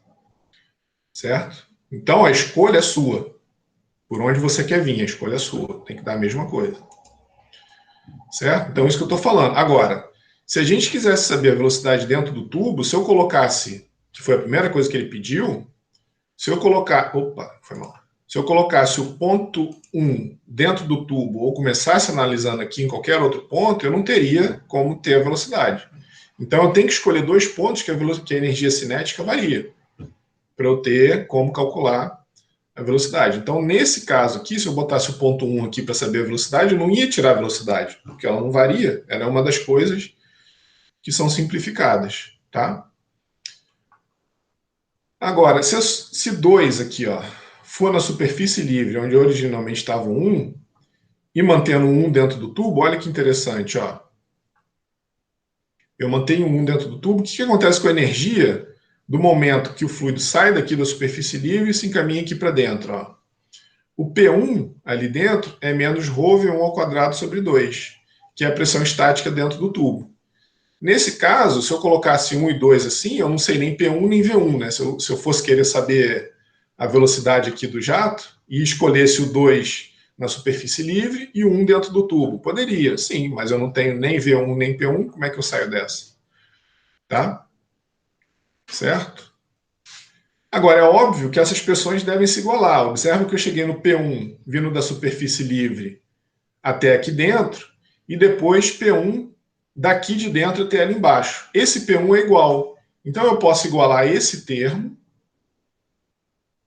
Certo? Então, a escolha é sua. Por onde você quer vir, a escolha é sua. Tem que dar a mesma coisa. Certo? Então, isso que eu estou falando. Agora, se a gente quisesse saber a velocidade dentro do tubo, se eu colocasse, que foi a primeira coisa que ele pediu, se eu colocar. Opa, foi mal. Se eu colocasse o ponto 1 dentro do tubo ou começasse analisando aqui em qualquer outro ponto, eu não teria como ter a velocidade. Então, eu tenho que escolher dois pontos que a energia cinética varia, para eu ter como calcular a velocidade. Então, nesse caso aqui, se eu botasse o ponto 1 aqui para saber a velocidade, eu não ia tirar a velocidade, porque ela não varia. Ela é uma das coisas que são simplificadas, tá? Agora, se 2 aqui, ó, for na superfície livre, onde originalmente estava o 1, e mantendo o 1 dentro do tubo, olha que interessante, ó. Eu mantenho o 1 dentro do tubo, o que acontece com a energia do momento que o fluido sai daqui da superfície livre e se encaminha aqui para dentro, ó? O P1 ali dentro é menos ρ V1 ao quadrado sobre 2, que é a pressão estática dentro do tubo. Nesse caso, se eu colocasse 1 e 2 assim, eu não sei nem P1 nem V1, né? Se eu fosse querer saber a velocidade aqui do jato e escolhesse o 2 na superfície livre e o 1 dentro do tubo. Poderia, sim, mas eu não tenho nem V1 nem P1, como é que eu saio dessa? Tá? Certo? Agora, é óbvio que essas pressões devem se igualar. Observa que eu cheguei no P1 vindo da superfície livre até aqui dentro, e depois P1 daqui de dentro até ali embaixo. Esse P1 é igual. Então eu posso igualar esse termo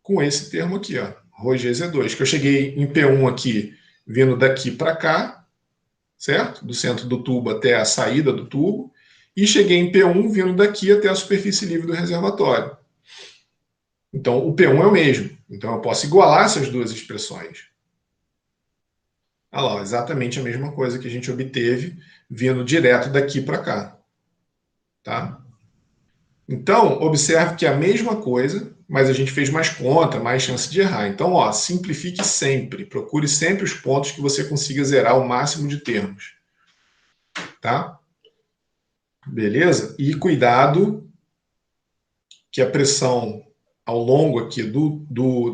com esse termo aqui, ó, ρgz2, que eu cheguei em P1 aqui, vindo daqui para cá, certo? Do centro do tubo até a saída do tubo, e cheguei em P1 vindo daqui até a superfície livre do reservatório. Então o P1 é o mesmo. Então eu posso igualar essas duas expressões. Olha lá, exatamente a mesma coisa que a gente obteve vindo direto daqui para cá. Tá? Então, observe que é a mesma coisa, mas a gente fez mais conta, mais chance de errar. Então, ó, simplifique sempre. Procure sempre os pontos que você consiga zerar o máximo de termos. Tá? Beleza? E cuidado que a pressão ao longo aqui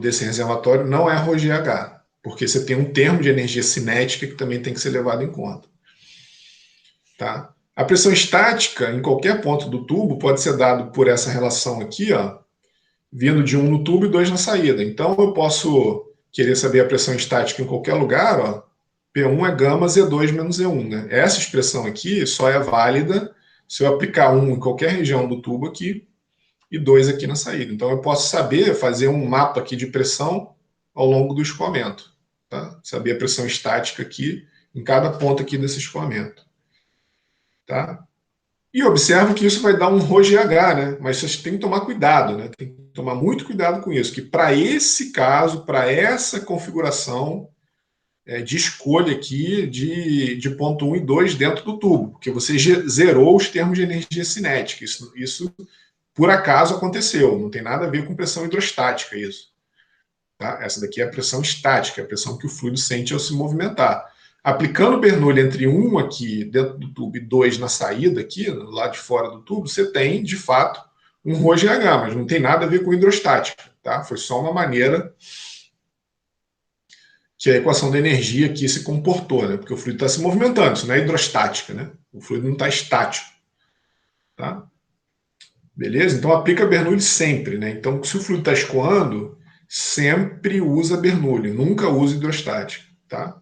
desse reservatório não é ρgH, porque você tem um termo de energia cinética que também tem que ser levado em conta. Tá? A pressão estática em qualquer ponto do tubo pode ser dado por essa relação aqui, ó, vindo de 1 no tubo e 2 na saída. Então eu posso querer saber a pressão estática em qualquer lugar, ó, P1 é gama Z2 menos Z1. Né? Essa expressão aqui só é válida se eu aplicar 1 em qualquer região do tubo aqui e 2 aqui na saída. Então eu posso saber fazer um mapa aqui de pressão ao longo do escoamento. Tá? Saber a pressão estática aqui em cada ponto aqui desse escoamento. Tá? E observa que isso vai dar um ρgH, né? Mas você tem que tomar cuidado, né? Tem que tomar muito cuidado com isso, que para esse caso, para essa configuração de escolha aqui de ponto 1 e 2 dentro do tubo, porque você zerou os termos de energia cinética. Isso por acaso aconteceu, não tem nada a ver com pressão hidrostática isso. Tá? Essa daqui é a pressão estática, a pressão que o fluido sente ao se movimentar. Aplicando Bernoulli entre 1 aqui dentro do tubo e 2 na saída aqui, do lado de fora do tubo, você tem, de fato, um ρgH, mas não tem nada a ver com hidrostática. Tá? Foi só uma maneira que a equação da energia aqui se comportou, né? Porque o fluido está se movimentando, isso não é hidrostática, né? O fluido não está estático. Tá? Beleza? Então aplica Bernoulli sempre, né? Então, se o fluido está escoando, sempre usa Bernoulli, nunca use hidrostática, tá?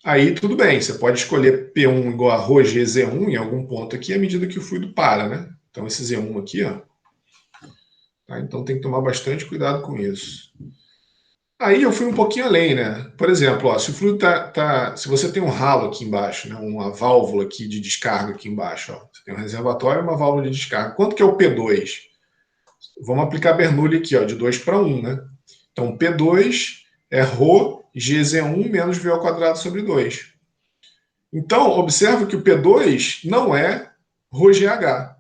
Aí tudo bem, você pode escolher P1 igual a ρg Z1 em algum ponto aqui à medida que o fluido para, né? Então esse Z1 aqui, ó. Tá? Então tem que tomar bastante cuidado com isso. Aí eu fui um pouquinho além, né? Por exemplo, ó, se o fluido se você tem um ralo aqui embaixo, né? Uma válvula aqui de descarga aqui embaixo, ó. Você tem um reservatório e uma válvula de descarga. Quanto que é o P2? Vamos aplicar Bernoulli aqui, ó, de 2 para 1, né? Então P2 é ρ GZ1 menos V ao quadrado sobre 2. Então, observa que o P2 não é ρGH.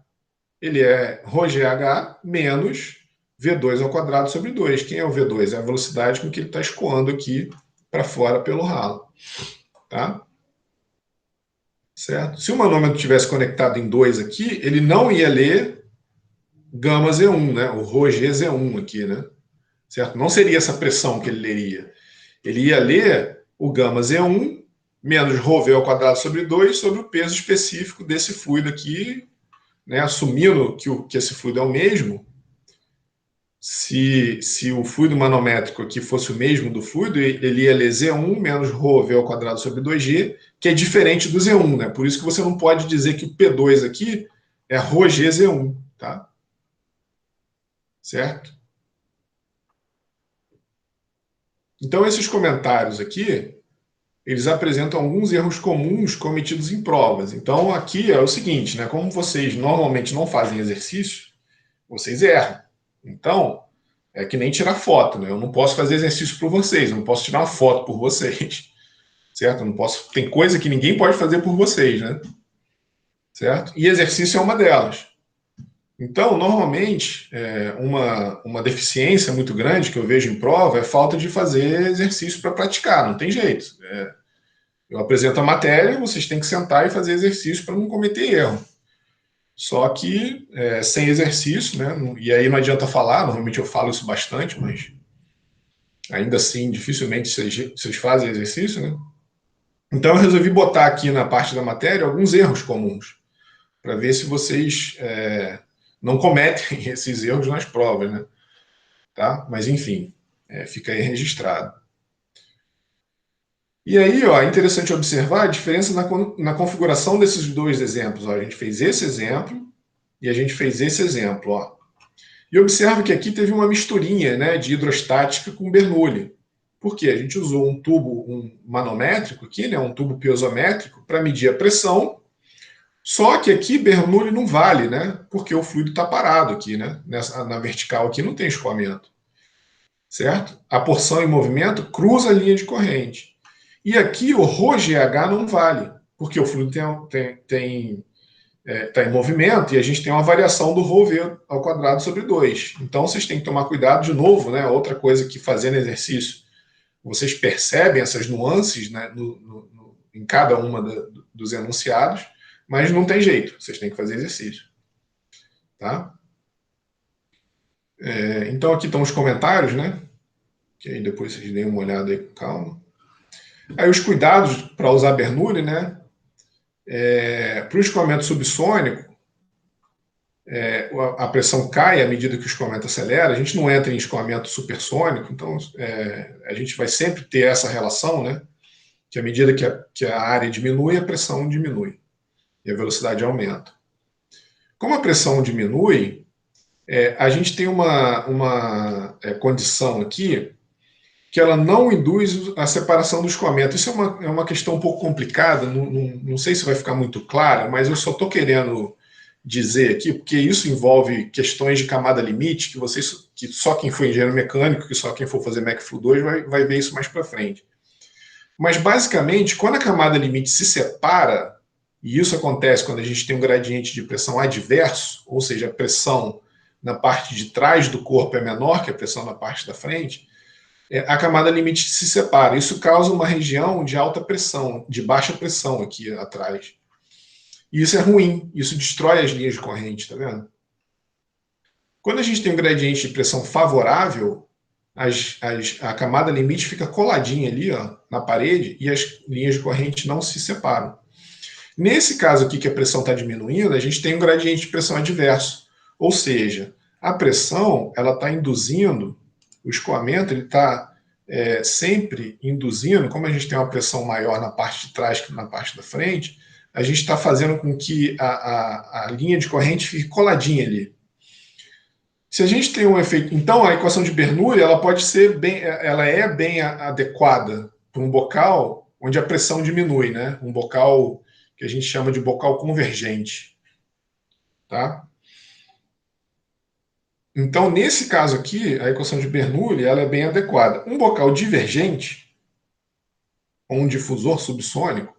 Ele é ρGH menos V2 ao quadrado sobre 2. Quem é o V2? É a velocidade com que ele está escoando aqui para fora pelo ralo. Tá? Certo? Se o manômetro tivesse conectado em 2 aqui, ele não ia ler gama Z1, né? O ρGZ1 aqui, né? Certo? Não seria essa pressão que ele leria. Ele ia ler o gama Z1 menos ρV ao quadrado sobre 2 sobre o peso específico desse fluido aqui, né? Assumindo que esse fluido é o mesmo. Se o fluido manométrico aqui fosse o mesmo do fluido, ele ia ler Z1 menos ρV ao quadrado sobre 2G, que é diferente do Z1, né? Por isso que você não pode dizer que o P2 aqui é ρGZ1, tá? Certo? Então, esses comentários aqui, eles apresentam alguns erros comuns cometidos em provas. Então, aqui é o seguinte, né? Como vocês normalmente não fazem exercício, vocês erram. Então, é que nem tirar foto, né? Eu não posso fazer exercício por vocês, eu não posso tirar uma foto por vocês, certo? Eu não posso. Tem coisa que ninguém pode fazer por vocês, né? Certo? E exercício é uma delas. Então, normalmente, uma deficiência muito grande que eu vejo em prova é falta de fazer exercício para praticar, não tem jeito. Eu apresento a matéria, vocês têm que sentar e fazer exercício para não cometer erro. Só que sem exercício, né? E aí não adianta falar, normalmente eu falo isso bastante, mas ainda assim, dificilmente vocês fazem exercício, né? Então eu resolvi botar aqui na parte da matéria alguns erros comuns, para ver se vocês não cometem esses erros nas provas, né? Tá? Mas enfim, fica aí registrado. E aí, ó, é interessante observar a diferença na configuração desses dois exemplos. Ó. A gente fez esse exemplo e a gente fez esse exemplo. Ó. E observa que aqui teve uma misturinha, né, de hidrostática com Bernoulli. Por quê? A gente usou um tubo manométrico aqui, né, um tubo piezométrico, para medir a pressão. Só que aqui Bernoulli não vale, né? Porque o fluido está parado aqui, né? Na vertical aqui não tem escoamento. Certo? A porção em movimento cruza a linha de corrente. E aqui o ρGH não vale, porque o fluido está em movimento e a gente tem uma variação do ρV ao quadrado sobre 2. Então vocês têm que tomar cuidado de novo, né? Outra coisa que fazendo exercício, vocês percebem essas nuances, né, em cada uma dos enunciados, mas não tem jeito, vocês têm que fazer exercício. Tá? Então aqui estão os comentários, né? Que aí depois vocês deem uma olhada aí com calma. Aí os cuidados para usar Bernoulli, né? Para o escoamento subsônico, a pressão cai à medida que o escoamento acelera, a gente não entra em escoamento supersônico, então a gente vai sempre ter essa relação, né? Que à medida que a área diminui, a pressão diminui e a velocidade aumenta. Como a pressão diminui, a gente tem uma condição aqui que ela não induz a separação do escoamento. Isso é uma questão um pouco complicada, não sei se vai ficar muito clara, mas eu só estou querendo dizer aqui, porque isso envolve questões de camada limite, que só quem for engenheiro mecânico, que só quem for fazer MecFlu 2 vai ver isso mais para frente. Mas, basicamente, quando a camada limite se separa, e isso acontece quando a gente tem um gradiente de pressão adverso, ou seja, a pressão na parte de trás do corpo é menor que a pressão na parte da frente, a camada limite se separa. Isso causa uma região de alta pressão, de baixa pressão aqui atrás. E isso é ruim, isso destrói as linhas de corrente, tá vendo? Quando a gente tem um gradiente de pressão favorável, a camada limite fica coladinha ali, ó, na parede, e as linhas de corrente não se separam. Nesse caso aqui que a pressão está diminuindo, a gente tem um gradiente de pressão adverso. Ou seja, a pressão ela está induzindo, o escoamento ele está sempre induzindo, como a gente tem uma pressão maior na parte de trás que na parte da frente, a gente está fazendo com que a linha de corrente fique coladinha ali. Se a gente tem um efeito, então a equação de Bernoulli ela pode ser bem, ela é bem adequada para um bocal onde a pressão diminui, né? Um bocal que a gente chama de bocal convergente, tá? Então nesse caso aqui a equação de Bernoulli ela é bem adequada. Um bocal divergente, ou um difusor subsônico,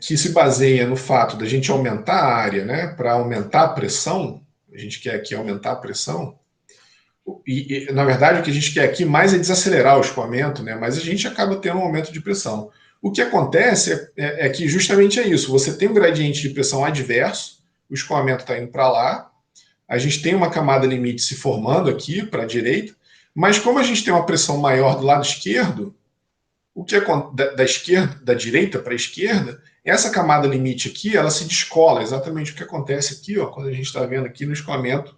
que se baseia no fato da gente aumentar a área, né? Para aumentar a pressão, a gente quer aqui aumentar a pressão. Na verdade, o que a gente quer aqui mais é desacelerar o escoamento, né? Mas a gente acaba tendo um aumento de pressão. O que acontece é que justamente é isso. Você tem um gradiente de pressão adverso, o escoamento está indo para lá, a gente tem uma camada limite se formando aqui para a direita, mas como a gente tem uma pressão maior do lado esquerdo, o que é da esquerda, da direita para a esquerda, essa camada limite aqui, ela se descola, exatamente o que acontece aqui, ó, quando a gente está vendo aqui no escoamento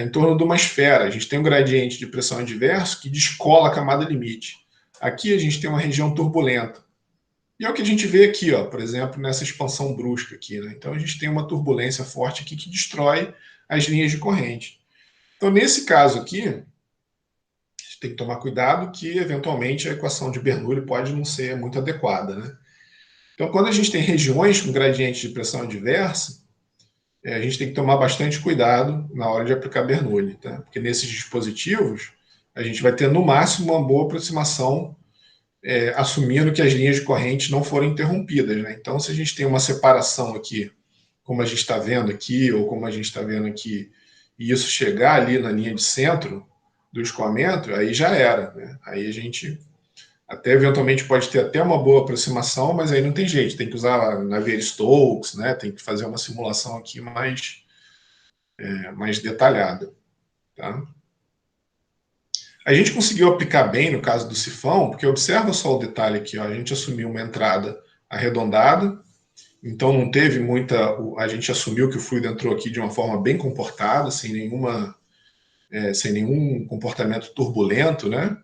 em torno de uma esfera. A gente tem um gradiente de pressão adverso que descola a camada limite. Aqui a gente tem uma região turbulenta. E é o que a gente vê aqui, ó, por exemplo, nessa expansão brusca aqui, né? Então a gente tem uma turbulência forte aqui que destrói as linhas de corrente. Então, nesse caso aqui, a gente tem que tomar cuidado que, eventualmente, a equação de Bernoulli pode não ser muito adequada, né? Então, quando a gente tem regiões com gradiente de pressão adversa, a gente tem que tomar bastante cuidado na hora de aplicar Bernoulli, tá? Porque nesses dispositivos, a gente vai ter, no máximo, uma boa aproximação, assumindo que as linhas de corrente não foram interrompidas, né? Então, se a gente tem uma separação aqui, como a gente está vendo aqui, ou como a gente está vendo aqui, e isso chegar ali na linha de centro do escoamento, aí já era, né? Aí a gente até eventualmente pode ter até uma boa aproximação, mas aí não tem jeito, tem que usar Navier-Stokes, né? Tem que fazer uma simulação aqui mais detalhada, tá? A gente conseguiu aplicar bem no caso do sifão, porque observa só o detalhe aqui, ó, a gente assumiu uma entrada arredondada, então não teve muita, a gente assumiu que o fluido entrou aqui de uma forma bem comportada, sem nenhum comportamento turbulento, né?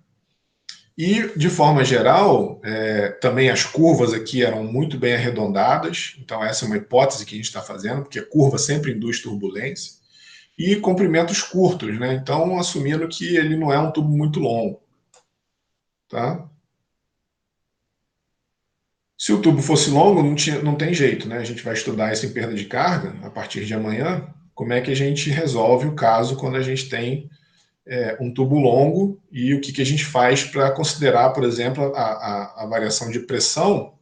E, de forma geral, também as curvas aqui eram muito bem arredondadas, então essa é uma hipótese que a gente está fazendo, porque a curva sempre induz turbulência, e comprimentos curtos, né? Então, assumindo que ele não é um tubo muito longo, tá? Se o tubo fosse longo, não tem jeito, né? A gente vai estudar isso em perda de carga a partir de amanhã, como é que a gente resolve o caso quando a gente tem um tubo longo e o que a gente faz para considerar, por exemplo, a variação de pressão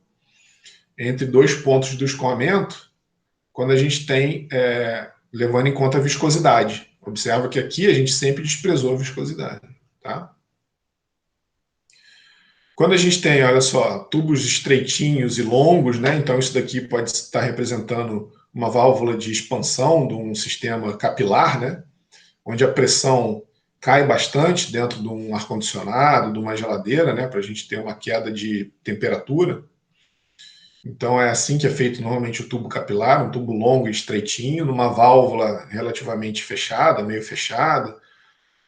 entre dois pontos do escoamento quando a gente tem, levando em conta a viscosidade. Observa que aqui a gente sempre desprezou a viscosidade, tá? Quando a gente tem, olha só, tubos estreitinhos e longos, né? Então isso daqui pode estar representando uma válvula de expansão de um sistema capilar, né? Onde a pressão cai bastante dentro de um ar-condicionado, de uma geladeira, né? Para a gente ter uma queda de temperatura. Então é assim que é feito normalmente o tubo capilar, um tubo longo e estreitinho, numa válvula relativamente fechada, meio fechada,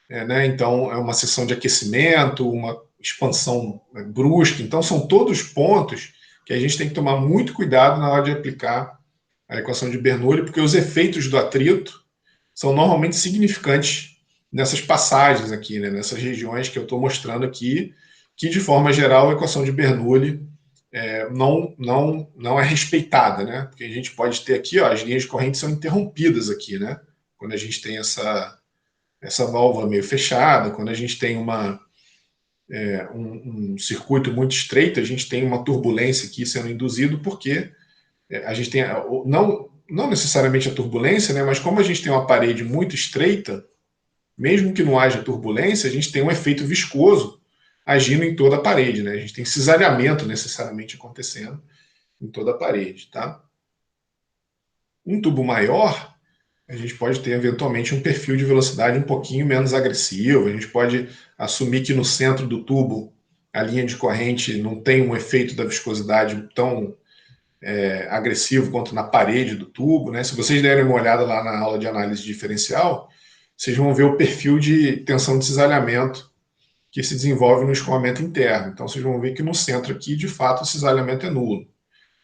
né? Então é uma seção de aquecimento, uma expansão brusca. Então são todos pontos que a gente tem que tomar muito cuidado na hora de aplicar a equação de Bernoulli, porque os efeitos do atrito são normalmente significantes nessas passagens aqui, né? Nessas regiões que eu estou mostrando aqui, que de forma geral a equação de Bernoulli não é respeitada, né? Porque a gente pode ter aqui, ó, as linhas de corrente são interrompidas aqui, né? Quando a gente tem essa válvula meio fechada, quando a gente tem um circuito muito estreito, a gente tem uma turbulência aqui sendo induzido, porque a gente tem, não necessariamente a turbulência, né? Mas como a gente tem uma parede muito estreita, mesmo que não haja turbulência, a gente tem um efeito viscoso agindo em toda a parede, né? A gente tem cisalhamento necessariamente acontecendo em toda a parede, tá? Um tubo maior, a gente pode ter eventualmente um perfil de velocidade um pouquinho menos agressivo, a gente pode assumir que no centro do tubo a linha de corrente não tem um efeito da viscosidade tão agressivo quanto na parede do tubo, né? Se vocês derem uma olhada lá na aula de análise diferencial, vocês vão ver o perfil de tensão de cisalhamento que se desenvolve no escoamento interno. Então, vocês vão ver que no centro aqui, de fato, o cisalhamento é nulo.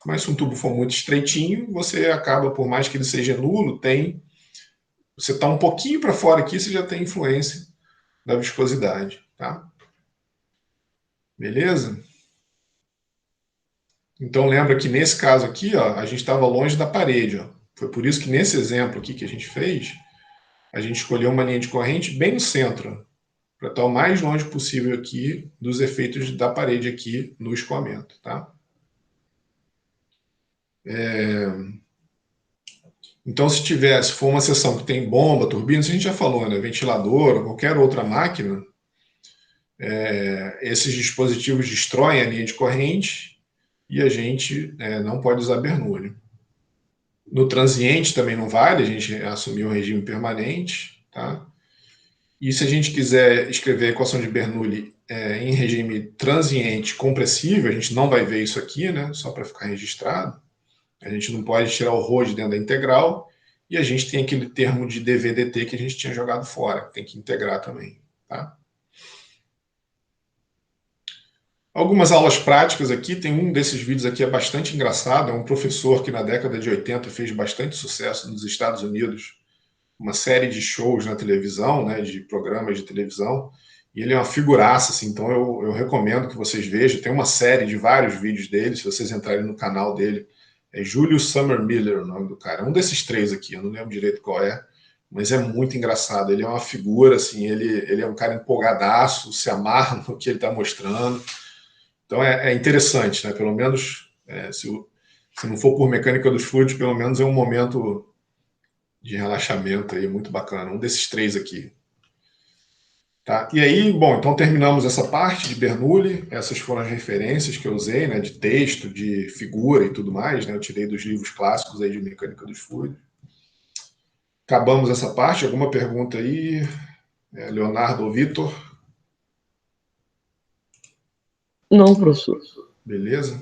Mas se um tubo for muito estreitinho, você acaba, por mais que ele seja nulo, você está um pouquinho para fora aqui, você já tem influência da viscosidade, tá? Beleza? Então lembra que nesse caso aqui, ó, a gente estava longe da parede, ó. Foi por isso que nesse exemplo aqui que a gente fez, a gente escolheu uma linha de corrente bem no centro, para estar o mais longe possível aqui dos efeitos da parede aqui no escoamento, tá? Então, se for uma seção que tem bomba, turbina, isso a gente já falou, né? Ventilador ou qualquer outra máquina, esses dispositivos destroem a linha de corrente e a gente não pode usar Bernoulli. No transiente também não vale, a gente assumiu o regime permanente, tá? E se a gente quiser escrever a equação de Bernoulli em regime transiente compressível, a gente não vai ver isso aqui, né? Só para ficar registrado. A gente não pode tirar o ρ de dentro da integral e a gente tem aquele termo de dv/dt que a gente tinha jogado fora, que tem que integrar também, tá? Algumas aulas práticas aqui, tem um desses vídeos aqui, é bastante engraçado, é um professor que na década de 80 fez bastante sucesso nos Estados Unidos, uma série de shows na televisão, né, de programas de televisão, e ele é uma figuraça, assim, então eu recomendo que vocês vejam, tem uma série de vários vídeos dele, se vocês entrarem no canal dele, é Julius Summer Miller o nome do cara, é um desses três aqui, eu não lembro direito qual é, mas é muito engraçado, ele é uma figura, assim, ele é um cara empolgadaço, se amarra no que ele está mostrando, então é interessante, né, pelo menos, se não for por mecânica dos fluidos, pelo menos é um momento de relaxamento aí, muito bacana. Um desses três aqui. Tá? E aí, bom, então terminamos essa parte de Bernoulli. Essas foram as referências que eu usei, né, de texto, de figura e tudo mais. Né? Eu tirei dos livros clássicos aí de mecânica dos fluidos. Acabamos essa parte. Alguma pergunta aí? Leonardo ou Vitor? Não, professor. Beleza?